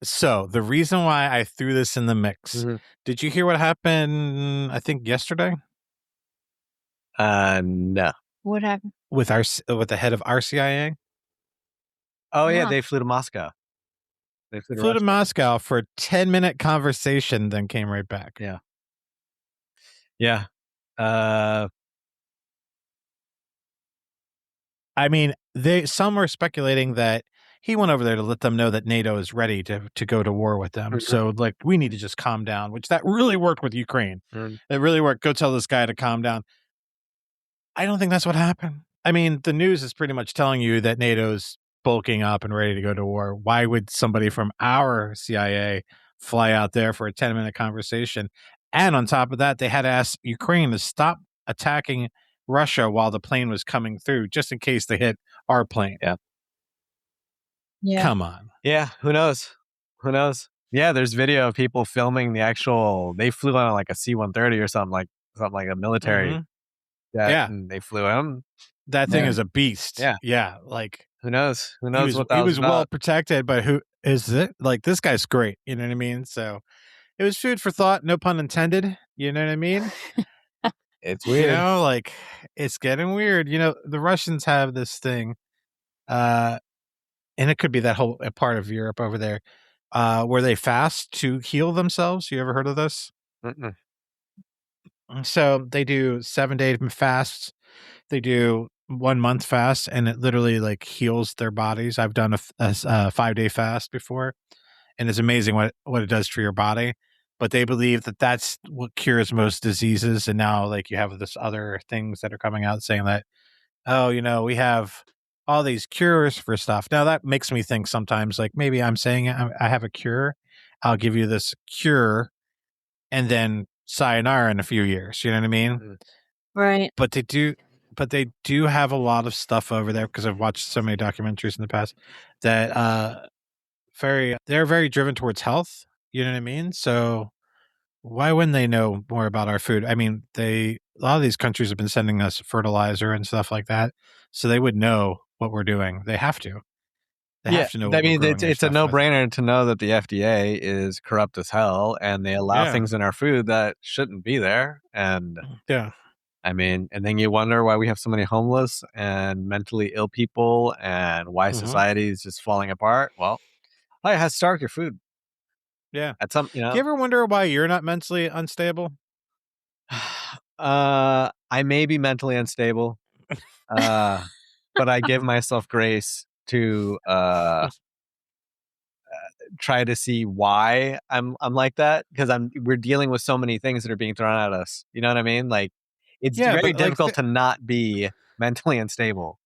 So the reason why I threw this in the mix, did you hear what happened, I think, yesterday? No. What happened? With the head of RCIA? Oh, yeah, they flew to Moscow. They flew to Moscow for a 10-minute conversation, then came right back. Yeah. Yeah. I mean, some were speculating that he went over there to let them know that NATO is ready to go to war with them. So, like, we need to just calm down, which that really worked with Ukraine. It really worked. Go tell this guy to calm down. I don't think that's what happened. I mean, the news is pretty much telling you that NATO's bulking up and ready to go to war. Why would somebody from our CIA fly out there for a 10-minute conversation? And on top of that, they had to ask Ukraine to stop attacking Russia while the plane was coming through, just in case they hit our plane. Yeah. Come on. Yeah. Who knows? Yeah. There's video of people filming they flew on like a C-130 or something like a military jet. Yeah. And they flew him. That thing is a beast. Yeah. Like, who knows? Who he knows was, what that he was was about. well protected, but who is it? Like, this guy's great. You know what I mean? So it was food for thought, no pun intended. You know what I mean? It's weird. You know, like, it's getting weird. You know, the Russians have this thing, and it could be that whole part of Europe over there, where they fast to heal themselves. You ever heard of this? Mm-mm. So they do 7-day fasts. They do 1 month fast, and it literally like heals their bodies. I've done a 5-day fast before, and it's amazing what it does for your body. But they believe that that's what cures most diseases. And now, like, you have this other things that are coming out saying that, oh, you know, we have all these cures for stuff. Now that makes me think sometimes, like, maybe I'm saying I have a cure. I'll give you this cure, and then sayonara in a few years. You know what I mean? Right. But they do have a lot of stuff over there, because I've watched so many documentaries in the past that they're very driven towards health. You know what I mean? So why wouldn't they know more about our food? I mean, a lot of these countries have been sending us fertilizer and stuff like that, so they would know what we're doing. They have to. They have to know. I mean, it's a no-brainer to know that the FDA is corrupt as hell, and they allow things in our food that shouldn't be there. And I mean, and then you wonder why we have so many homeless and mentally ill people, and why society is just falling apart. Well, it has to start with your food. Yeah. At some, Do you ever wonder why you're not mentally unstable? I may be mentally unstable, but I give myself grace to try to see why I'm like that, because we're dealing with so many things that are being thrown at us. You know what I mean? Like, it's very difficult to not be mentally unstable.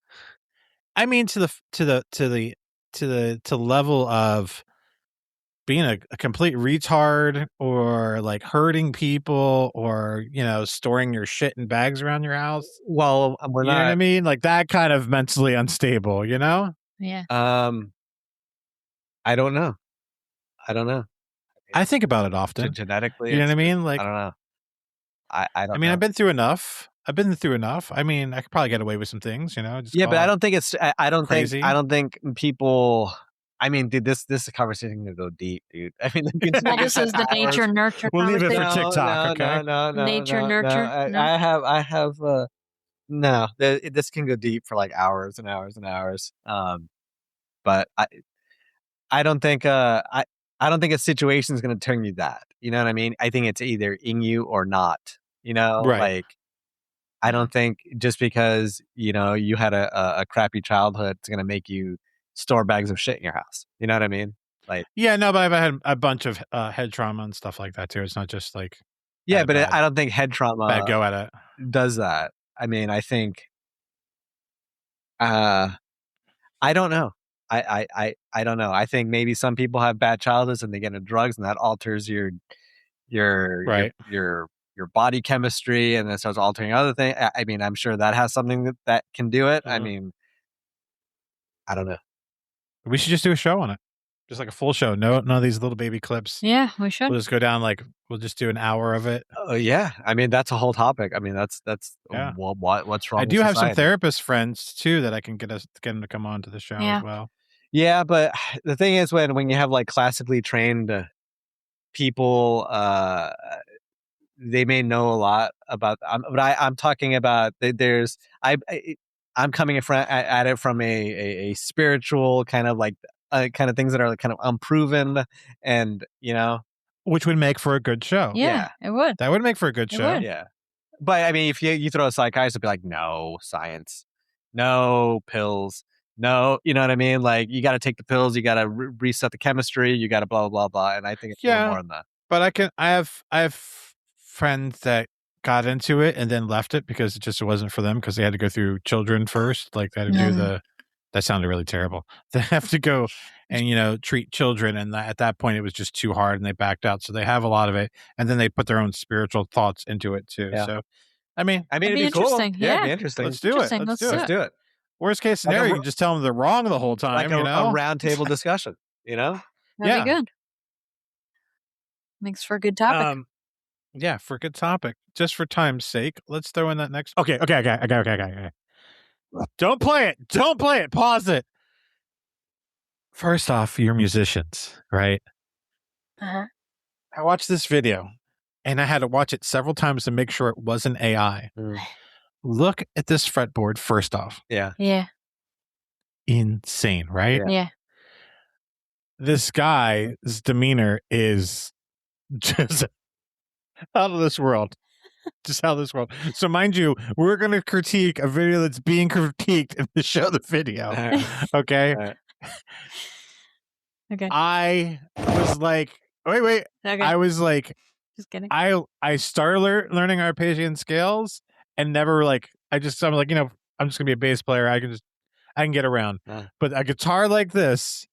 I mean, to the level of being a complete retard, or like hurting people, or, you know, storing your shit in bags around your house. Well, we're you know what I mean? Like, that kind of mentally unstable, you know? Yeah. I don't know. I think about it often. Genetically, you know what I mean? Like, I don't know. I don't. I mean, I've been through enough. I mean, I could probably get away with some things, you know. But I don't think it's. I don't crazy. think. I don't think people. I mean, dude, this conversation can go deep, dude. I mean, this is the nature nurture. We'll leave conversation. it for TikTok. No, nature nurture. I have. No, this can go deep for like hours and hours and hours. But I don't think. I don't think a situation is going to turn you that. You know what I mean? I think it's either in you or not. You know, right. Like, I don't think just because, you know, you had a crappy childhood, it's going to make you store bags of shit in your house. You know what I mean? Like, yeah, no, but I've had a bunch of head trauma and stuff like that too. It's not just like, but I don't think head trauma bad go at it does that. I mean, I think, I don't know. I don't know. I think maybe some people have bad childhoods and they get into drugs, and that alters your body chemistry, and then starts altering other things. I mean, I'm sure that has something that can do it. I mean, I don't know. We should just do a show on it. Just like a full show. No, none of these little baby clips. Yeah, we should. We'll just go down we'll just do an hour of it. Oh yeah, I mean that's a whole topic. I mean that's Yeah. what's wrong. I do with have some society. therapist friends too that I can get them to come on to the show as well. Yeah, but the thing is when you have like classically trained people, they may know a lot about. But I'm talking about I'm coming at it from a spiritual kind of like kind of things that are like kind of unproven, and which would make for a good show. Yeah, it would. That would make for a good show. Would. Yeah, but I mean, if you throw a psychiatrist, it'd be like, no science, no pills, no, you know what I mean? Like you got to take the pills, you got to reset the chemistry, you got to blah blah blah. And I think it's a little more than that. But I have friends that got into it and then left it because it just wasn't for them because they had to go through children first. Like they had to do that sounded really terrible. They have to go and, treat children. And at that point it was just too hard and they backed out. So they have a lot of it. And then they put their own spiritual thoughts into it too. Yeah. So, I mean, it'd be cool. Yeah, it'd be interesting. Let's do it. Let's do it. Worst case scenario, you can just tell them they're wrong the whole time. Like a round table discussion, That'd be good. Makes for a good topic. Yeah, for a good topic. Just for time's sake, let's throw in that next. Okay. Don't play it. Pause it. First off, you're musicians, right? Uh-huh. I watched this video, and I had to watch it several times to make sure it wasn't AI. Look at this fretboard first off. Yeah. Insane, right? Yeah. This guy's demeanor is just out of this world. Just out of this world. So mind you, we're going to critique a video that's being critiqued in the show the video. Okay? Okay. I was like, wait. Okay. I was like, just kidding. I started learning arpeggian scales and never I'm like, I'm just going to be a bass player. I can get around. But a guitar like this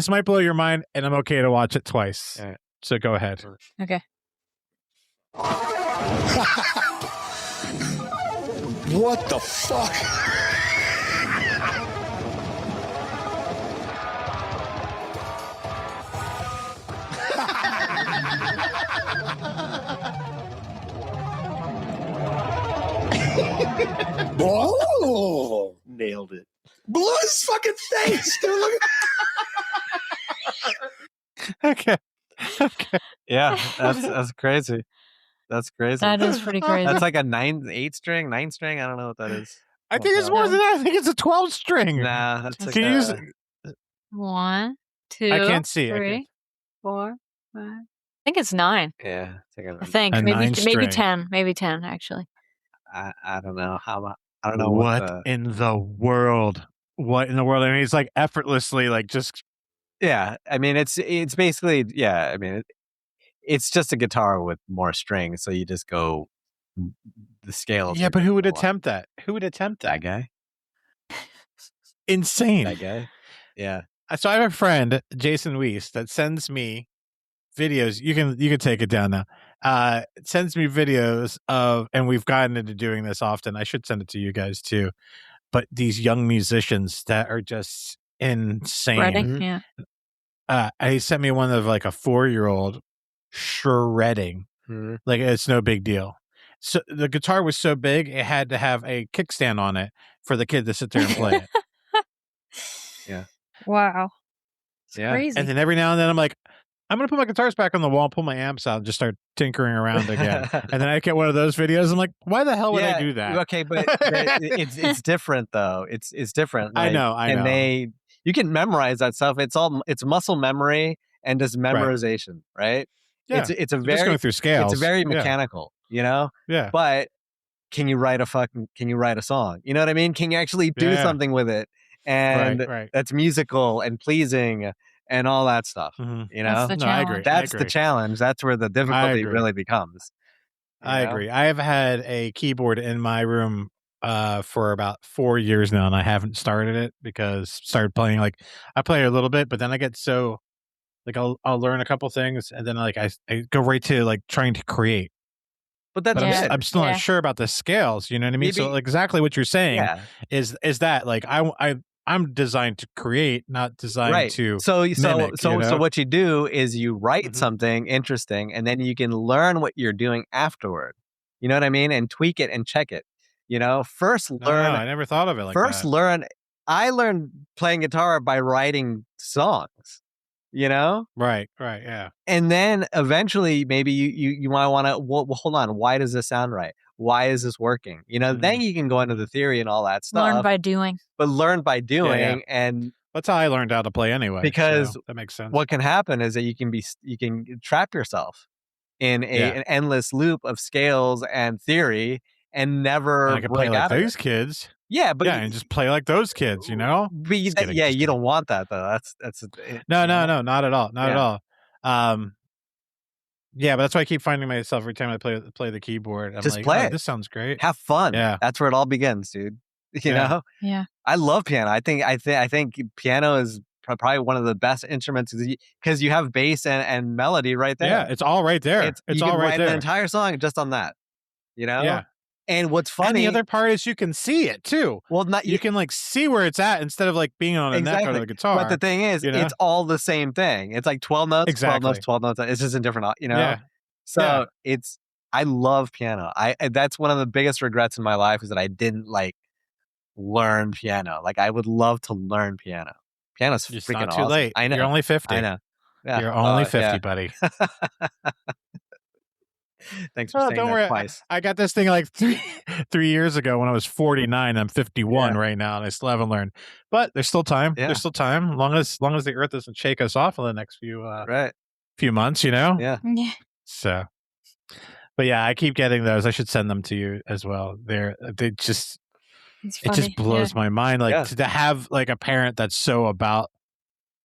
might blow your mind and I'm okay to watch it twice. Right. So go ahead. Okay. What the fuck? Oh, nailed it. Blew his fucking face, dude. Look Okay. Yeah, that's crazy. That's crazy. That is pretty crazy. That's like a 9 string. I don't know what that is. I think it's more than that. I think it's a 12 string. Nah, that's like Can you use 1, 2, I can't see. 3, 4, 5. I think it's 9. Yeah, I think maybe 10. Maybe 10 actually. I don't know I don't know what in the world. What in the world? I mean, it's like effortlessly, like just. Yeah, I mean, it's basically I mean, it's just a guitar with more strings, so you just go the scale. Yeah, but who would attempt that? Who would attempt that? That guy. Insane. That guy. Yeah. So I have a friend, Jason Weiss, that sends me videos. You can take it down now. Sends me videos of, and we've gotten into doing this often. I should send it to you guys too. But these young musicians that are just insane. Shredding, yeah. He sent me one of like a 4-year-old shredding. Like it's no big deal. So the guitar was so big it had to have a kickstand on it for the kid to sit there and play it. Yeah. Wow. It's Yeah. crazy. And then every now and then I'm like, I'm gonna put my guitars back on the wall, pull my amps out, and just start tinkering around again. And then I get one of those videos. I'm like, why the hell would I do that? Okay, but it's different though. It's different. I know. And you can memorize that stuff. It's muscle memory and just memorization, right? Yeah. It's a Just very going through scales. It's very mechanical, Yeah. But can you write a song? You know what I mean? Can you actually do something with it? And that's musical and pleasing and all that stuff. You know? That's the challenge. That's the challenge. That's where the difficulty really becomes. I agree. I have had a keyboard in my room for about 4 years now, and I haven't started it because started playing I play a little bit, but then I get so I'll learn a couple things, and then I go right to trying to create. But that's I'm still not sure about the scales. You know what I mean? So exactly what you're saying is that I'm designed to create, not designed to mimic. So what you do is you write Mhm. something interesting, and then you can learn what you're doing afterward. You know what I mean? And tweak it and check it. First learn. No, I never thought of it like that. I learned playing guitar by writing songs. Right, yeah. And then eventually, maybe you might want to. Well, hold on. Why does this sound right? Why is this working? Then you can go into the theory and all that stuff. Learn by doing. But learn by doing, Yeah. and that's how I learned how to play anyway. Because so that makes sense. What can happen is that you can trap yourself in an endless loop of scales and theory and never and I can play like those kids. Yeah, but and just play like those kids, But you don't want that though. That's no, not at all, not at all. Yeah, but that's why I keep finding myself every time I play the keyboard. I'm just like, play oh, it. this sounds great. Have fun. Yeah, that's where it all begins, dude. You know? Yeah. I love piano. I think piano is probably one of the best instruments because you have bass and melody right there. Yeah, it's all right there. It's all right there. An entire song just on that. Yeah. And what's funny, and the other part is you can see it too. Well, you can like see where it's at instead of like being on a neck of the guitar. But the thing is, it's all the same thing. It's like 12 notes, exactly. 12 notes. It's just a different, Yeah. So I love piano. That's one of the biggest regrets in my life is that I didn't learn piano. Like I would love to learn piano. Piano's just freaking not too awesome. late. I know. You're only 50. I know. Yeah. You're only 50, buddy. Thanks for saying don't that worry. twice. I got this thing like three years ago when I was 49. I'm 51 right now, and I still haven't learned. But there's still time. Yeah. There's still time. Long as the earth doesn't shake us off in the next few months, Yeah. So, but yeah, I keep getting those. I should send them to you as well. It just blows my mind. Like to have like a parent that's so about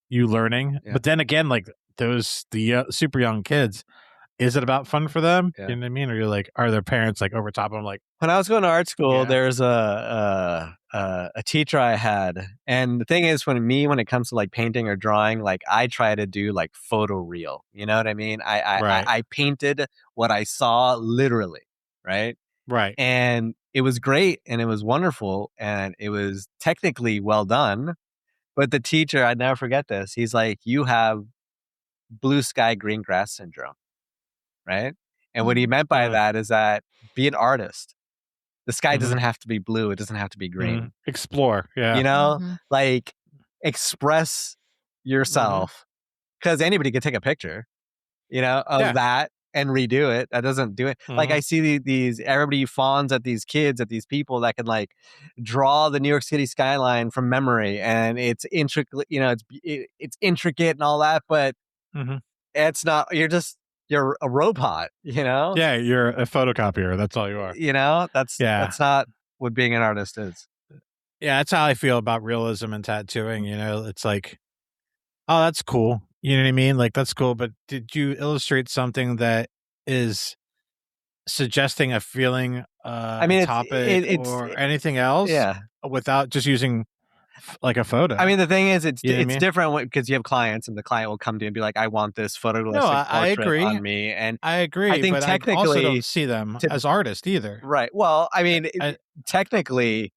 you learning, but then again, like the super young kids. Is it about fun for them? Yeah. You know what I mean? Or you're like, are their parents like over top of them? Like when I was going to art school, there's a teacher I had, and the thing is, when it comes to like painting or drawing, like I try to do like photoreal. You know what I mean? I painted what I saw literally, right? Right. And it was great, and it was wonderful, and it was technically well done. But the teacher, I'd never forget this. He's like, "You have blue sky, green grass syndrome." Right. And what he meant by that is that be an artist. The sky doesn't have to be blue. It doesn't have to be green. Explore. Yeah. Like express yourself because anybody could take a picture, of that and redo it. That doesn't do it. Like I see everybody fawns at these kids, at these people that can like draw the New York City skyline from memory. And it's intricate, it's intricate and all that, but it's not, you're a robot, Yeah, you're a photocopier. That's all you are. That's not what being an artist is. Yeah, that's how I feel about realism and tattooing. It's like, oh, that's cool. You know what I mean? Like that's cool. But did you illustrate something that is suggesting a feeling, topic, or anything else? Yeah, without just using like a photo. I mean, the thing is, it's different because you have clients, and the client will come to you and be like, "I want this photoglyphic portrait on me." And I agree. I think but technically, I also don't see them as artists either. Right. Well, I mean, technically,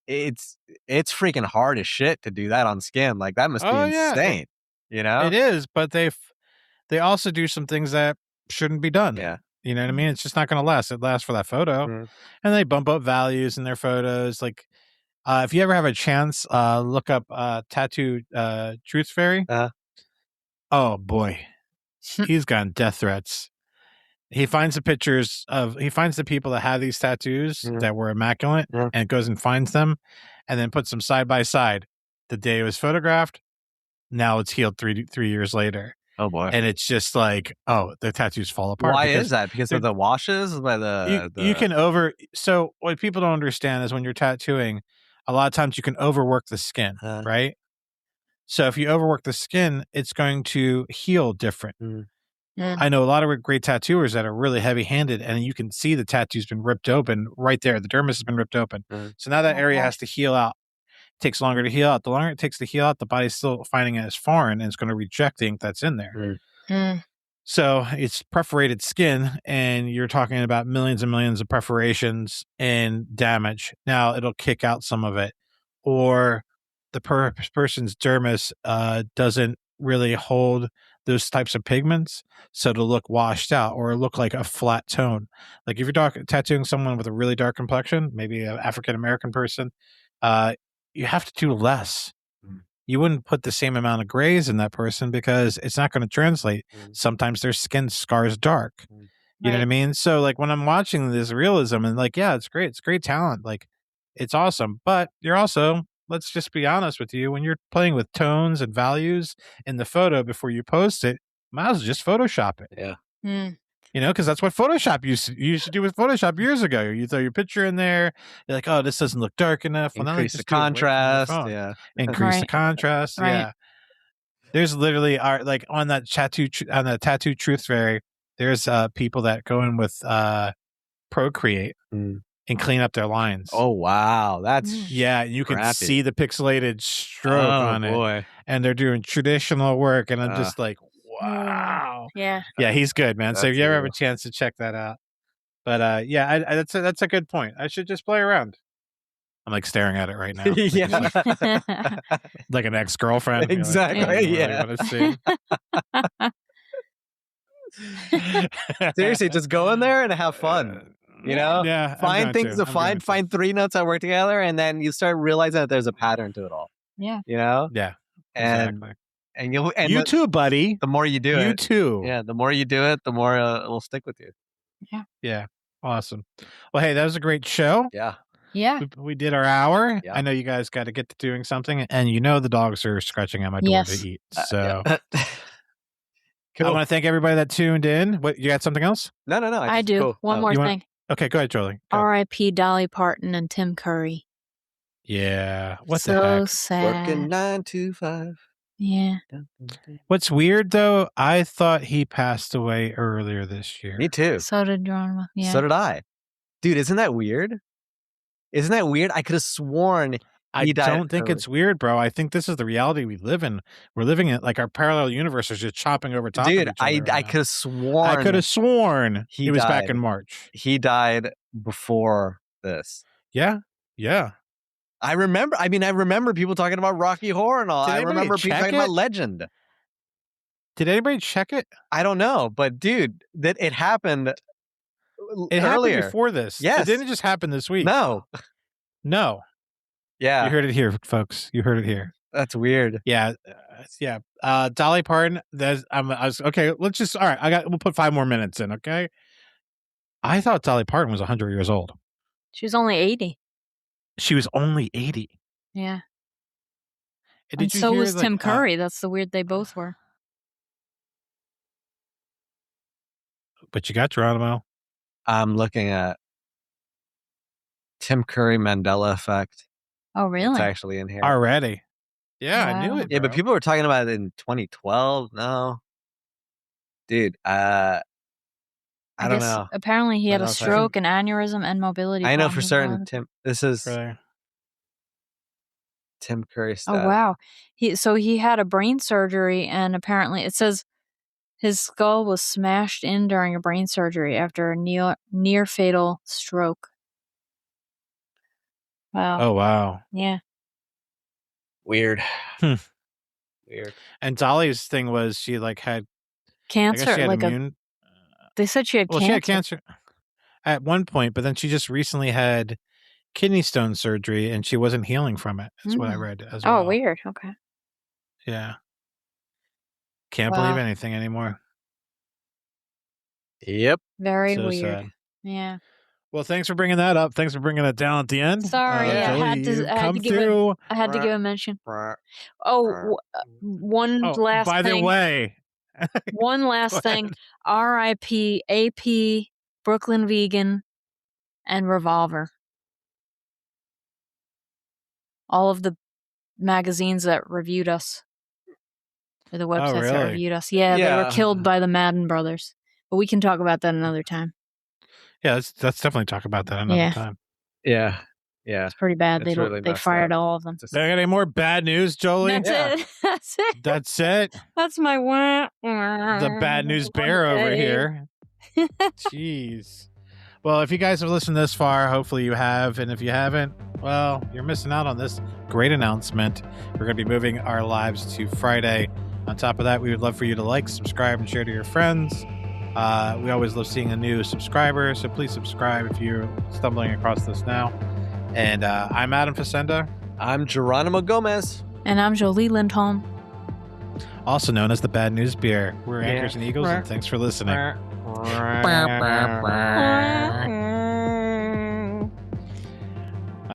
it's freaking hard as shit to do that on skin. Like that must be insane. It is, but they also do some things that shouldn't be done. Yeah. You know what I mean? It's just not going to last. It lasts for that photo, and they bump up values in their photos, like. If you ever have a chance, look up Tattoo Truth Fairy. Oh boy, he's gotten death threats. He finds the people that have these tattoos that were immaculate, and goes and finds them, and then puts them side by side. The day it was photographed, now it's healed 3 years later. Oh boy! And it's just like, oh, the tattoos fall apart. Why is that? Because of the washes by you can So what people don't understand is when you're tattooing. A lot of times you can overwork the skin, right? So if you overwork the skin, it's going to heal different. I know a lot of great tattooers that are really heavy-handed, and you can see the tattoo's been ripped open right there. The dermis has been ripped open. So now that area has to heal out. It takes longer to heal out. The longer it takes to heal out, the body's still finding it as foreign, and it's going to reject the ink that's in there. So it's perforated skin, and you're talking about millions and millions of perforations and damage. Now it'll kick out some of it, or the person's dermis doesn't really hold those types of pigments, so to look washed out or look like a flat tone. Like if you're tattooing someone with a really dark complexion, maybe an African American person, you have to do less. You wouldn't put the same amount of grays in that person because it's not going to translate. Sometimes their skin scars dark. You know what I mean? So like when I'm watching this realism and like, yeah, it's great. It's great talent. Like it's awesome. But you're also, let's just be honest with you, when you're playing with tones and values in the photo before you post it, might as well just Photoshop it. Yeah. You know, because that's what Photoshop used to do with Photoshop years ago. You throw your picture in there, you're like, oh, this doesn't look dark enough. Well, Increase the contrast. Yeah. Increase the contrast. Right. Yeah. There's literally like on that tattoo truth fairy, there's people that go in with Procreate and clean up their lines. Oh wow, that's you can see the pixelated stroke on it, and they're doing traditional work, and I'm just like, wow, yeah, he's good, man. So if you ever have a chance to check that out, but that's a good point. I should just play around. I'm like staring at it right now. Like an ex-girlfriend. Exactly. Like, really want to see. Seriously, just go in there and have fun. You know, find things to find three notes that work together, and then you start realizing that there's a pattern to it all. Yeah. You know. Yeah. And exactly. And you too, buddy. The more you do it, you too. Yeah. The more you do it, the more it'll stick with you. Yeah. Yeah. Awesome. Well, hey, that was a great show. Yeah. Yeah. We did our hour. Yeah. I know you guys got to get to doing something, and you know the dogs are scratching at my door to eat. So. Cool. I want to thank everybody that tuned in. What, you got something else? No. I do. Cool. One more thing. Okay, go ahead, Jolie. R.I.P. Dolly Parton and Tim Curry. Yeah. What so the heck? Sad. Working 9 to 5. Yeah. What's weird though, I thought he passed away earlier this year. Me too. So did Jeronimo. Yeah. So did I. Dude, isn't that weird? Isn't that weird? I could have sworn I don't think it's weird, bro. I think this is the reality we live in. We're living in like our parallel universe is just chopping over top of each other. I could have sworn. I could have sworn he was back in March. He died before this. Yeah. Yeah. I remember people talking about Rocky Horror and all. I remember people talking about Legend. Did anybody check it? I don't know, but dude, that it happened. It earlier. happened before this. Yes. It didn't just happen this week. No. Yeah. You heard it here, folks. You heard it here. That's weird. Yeah. Dolly Parton. I was okay. Let's just all right. We'll put 5 more minutes in. Okay. I thought Dolly Parton was 100 years old. She was only 80. She was only 80. Yeah. And so was Tim Curry. That's the weird. They both were. But you got Jeronimo. I'm looking at Tim Curry Mandela effect. Oh, really? It's actually in here already. Yeah, wow. I knew it. Yeah, but people were talking about it in 2012. No, dude. I don't know. Apparently, he had a stroke, an aneurysm, and mobility. I know for certain. Tim, this is Tim Curry stuff. Oh wow! He had a brain surgery, and apparently it says his skull was smashed in during a brain surgery after a near fatal stroke. Wow. Oh wow. Yeah. Weird. Weird. And Dolly's thing was she like had cancer. She had they said she had cancer. She had cancer at one point, but then she just recently had kidney stone surgery and she wasn't healing from it. That's what I read as well. Oh, weird. Okay. Yeah. Can't believe anything anymore. Yep. Very so weird. Sad. Yeah. Well, thanks for bringing that up. Thanks for bringing it down at the end. Sorry, I had to give a mention. Oh, one last thing. By the way. One last thing. R.I.P. AP, Brooklyn Vegan, and Revolver. All of the magazines that reviewed us. Or the websites that reviewed us. Yeah, they were killed by the Madden brothers. But we can talk about that another time. Yeah, let's definitely talk about that another time. Yeah. It's pretty bad. They fired all of them. They got any more bad news, Jolie? That's it. That's it. That's my the bad news bear over here. Jeez. Well, if you guys have listened this far, hopefully you have. And if you haven't, well, you're missing out on this great announcement. We're going to be moving our lives to Friday. On top of that, we would love for you to like, subscribe, and share to your friends. We always love seeing a new subscriber, so please subscribe if you're stumbling across this now. And I'm Adam Facenda. I'm Jeronimo Gomez. And I'm Jolie Lindholm. Also known as the Bad News Beer. We're Anchors and Eagles, and thanks for listening.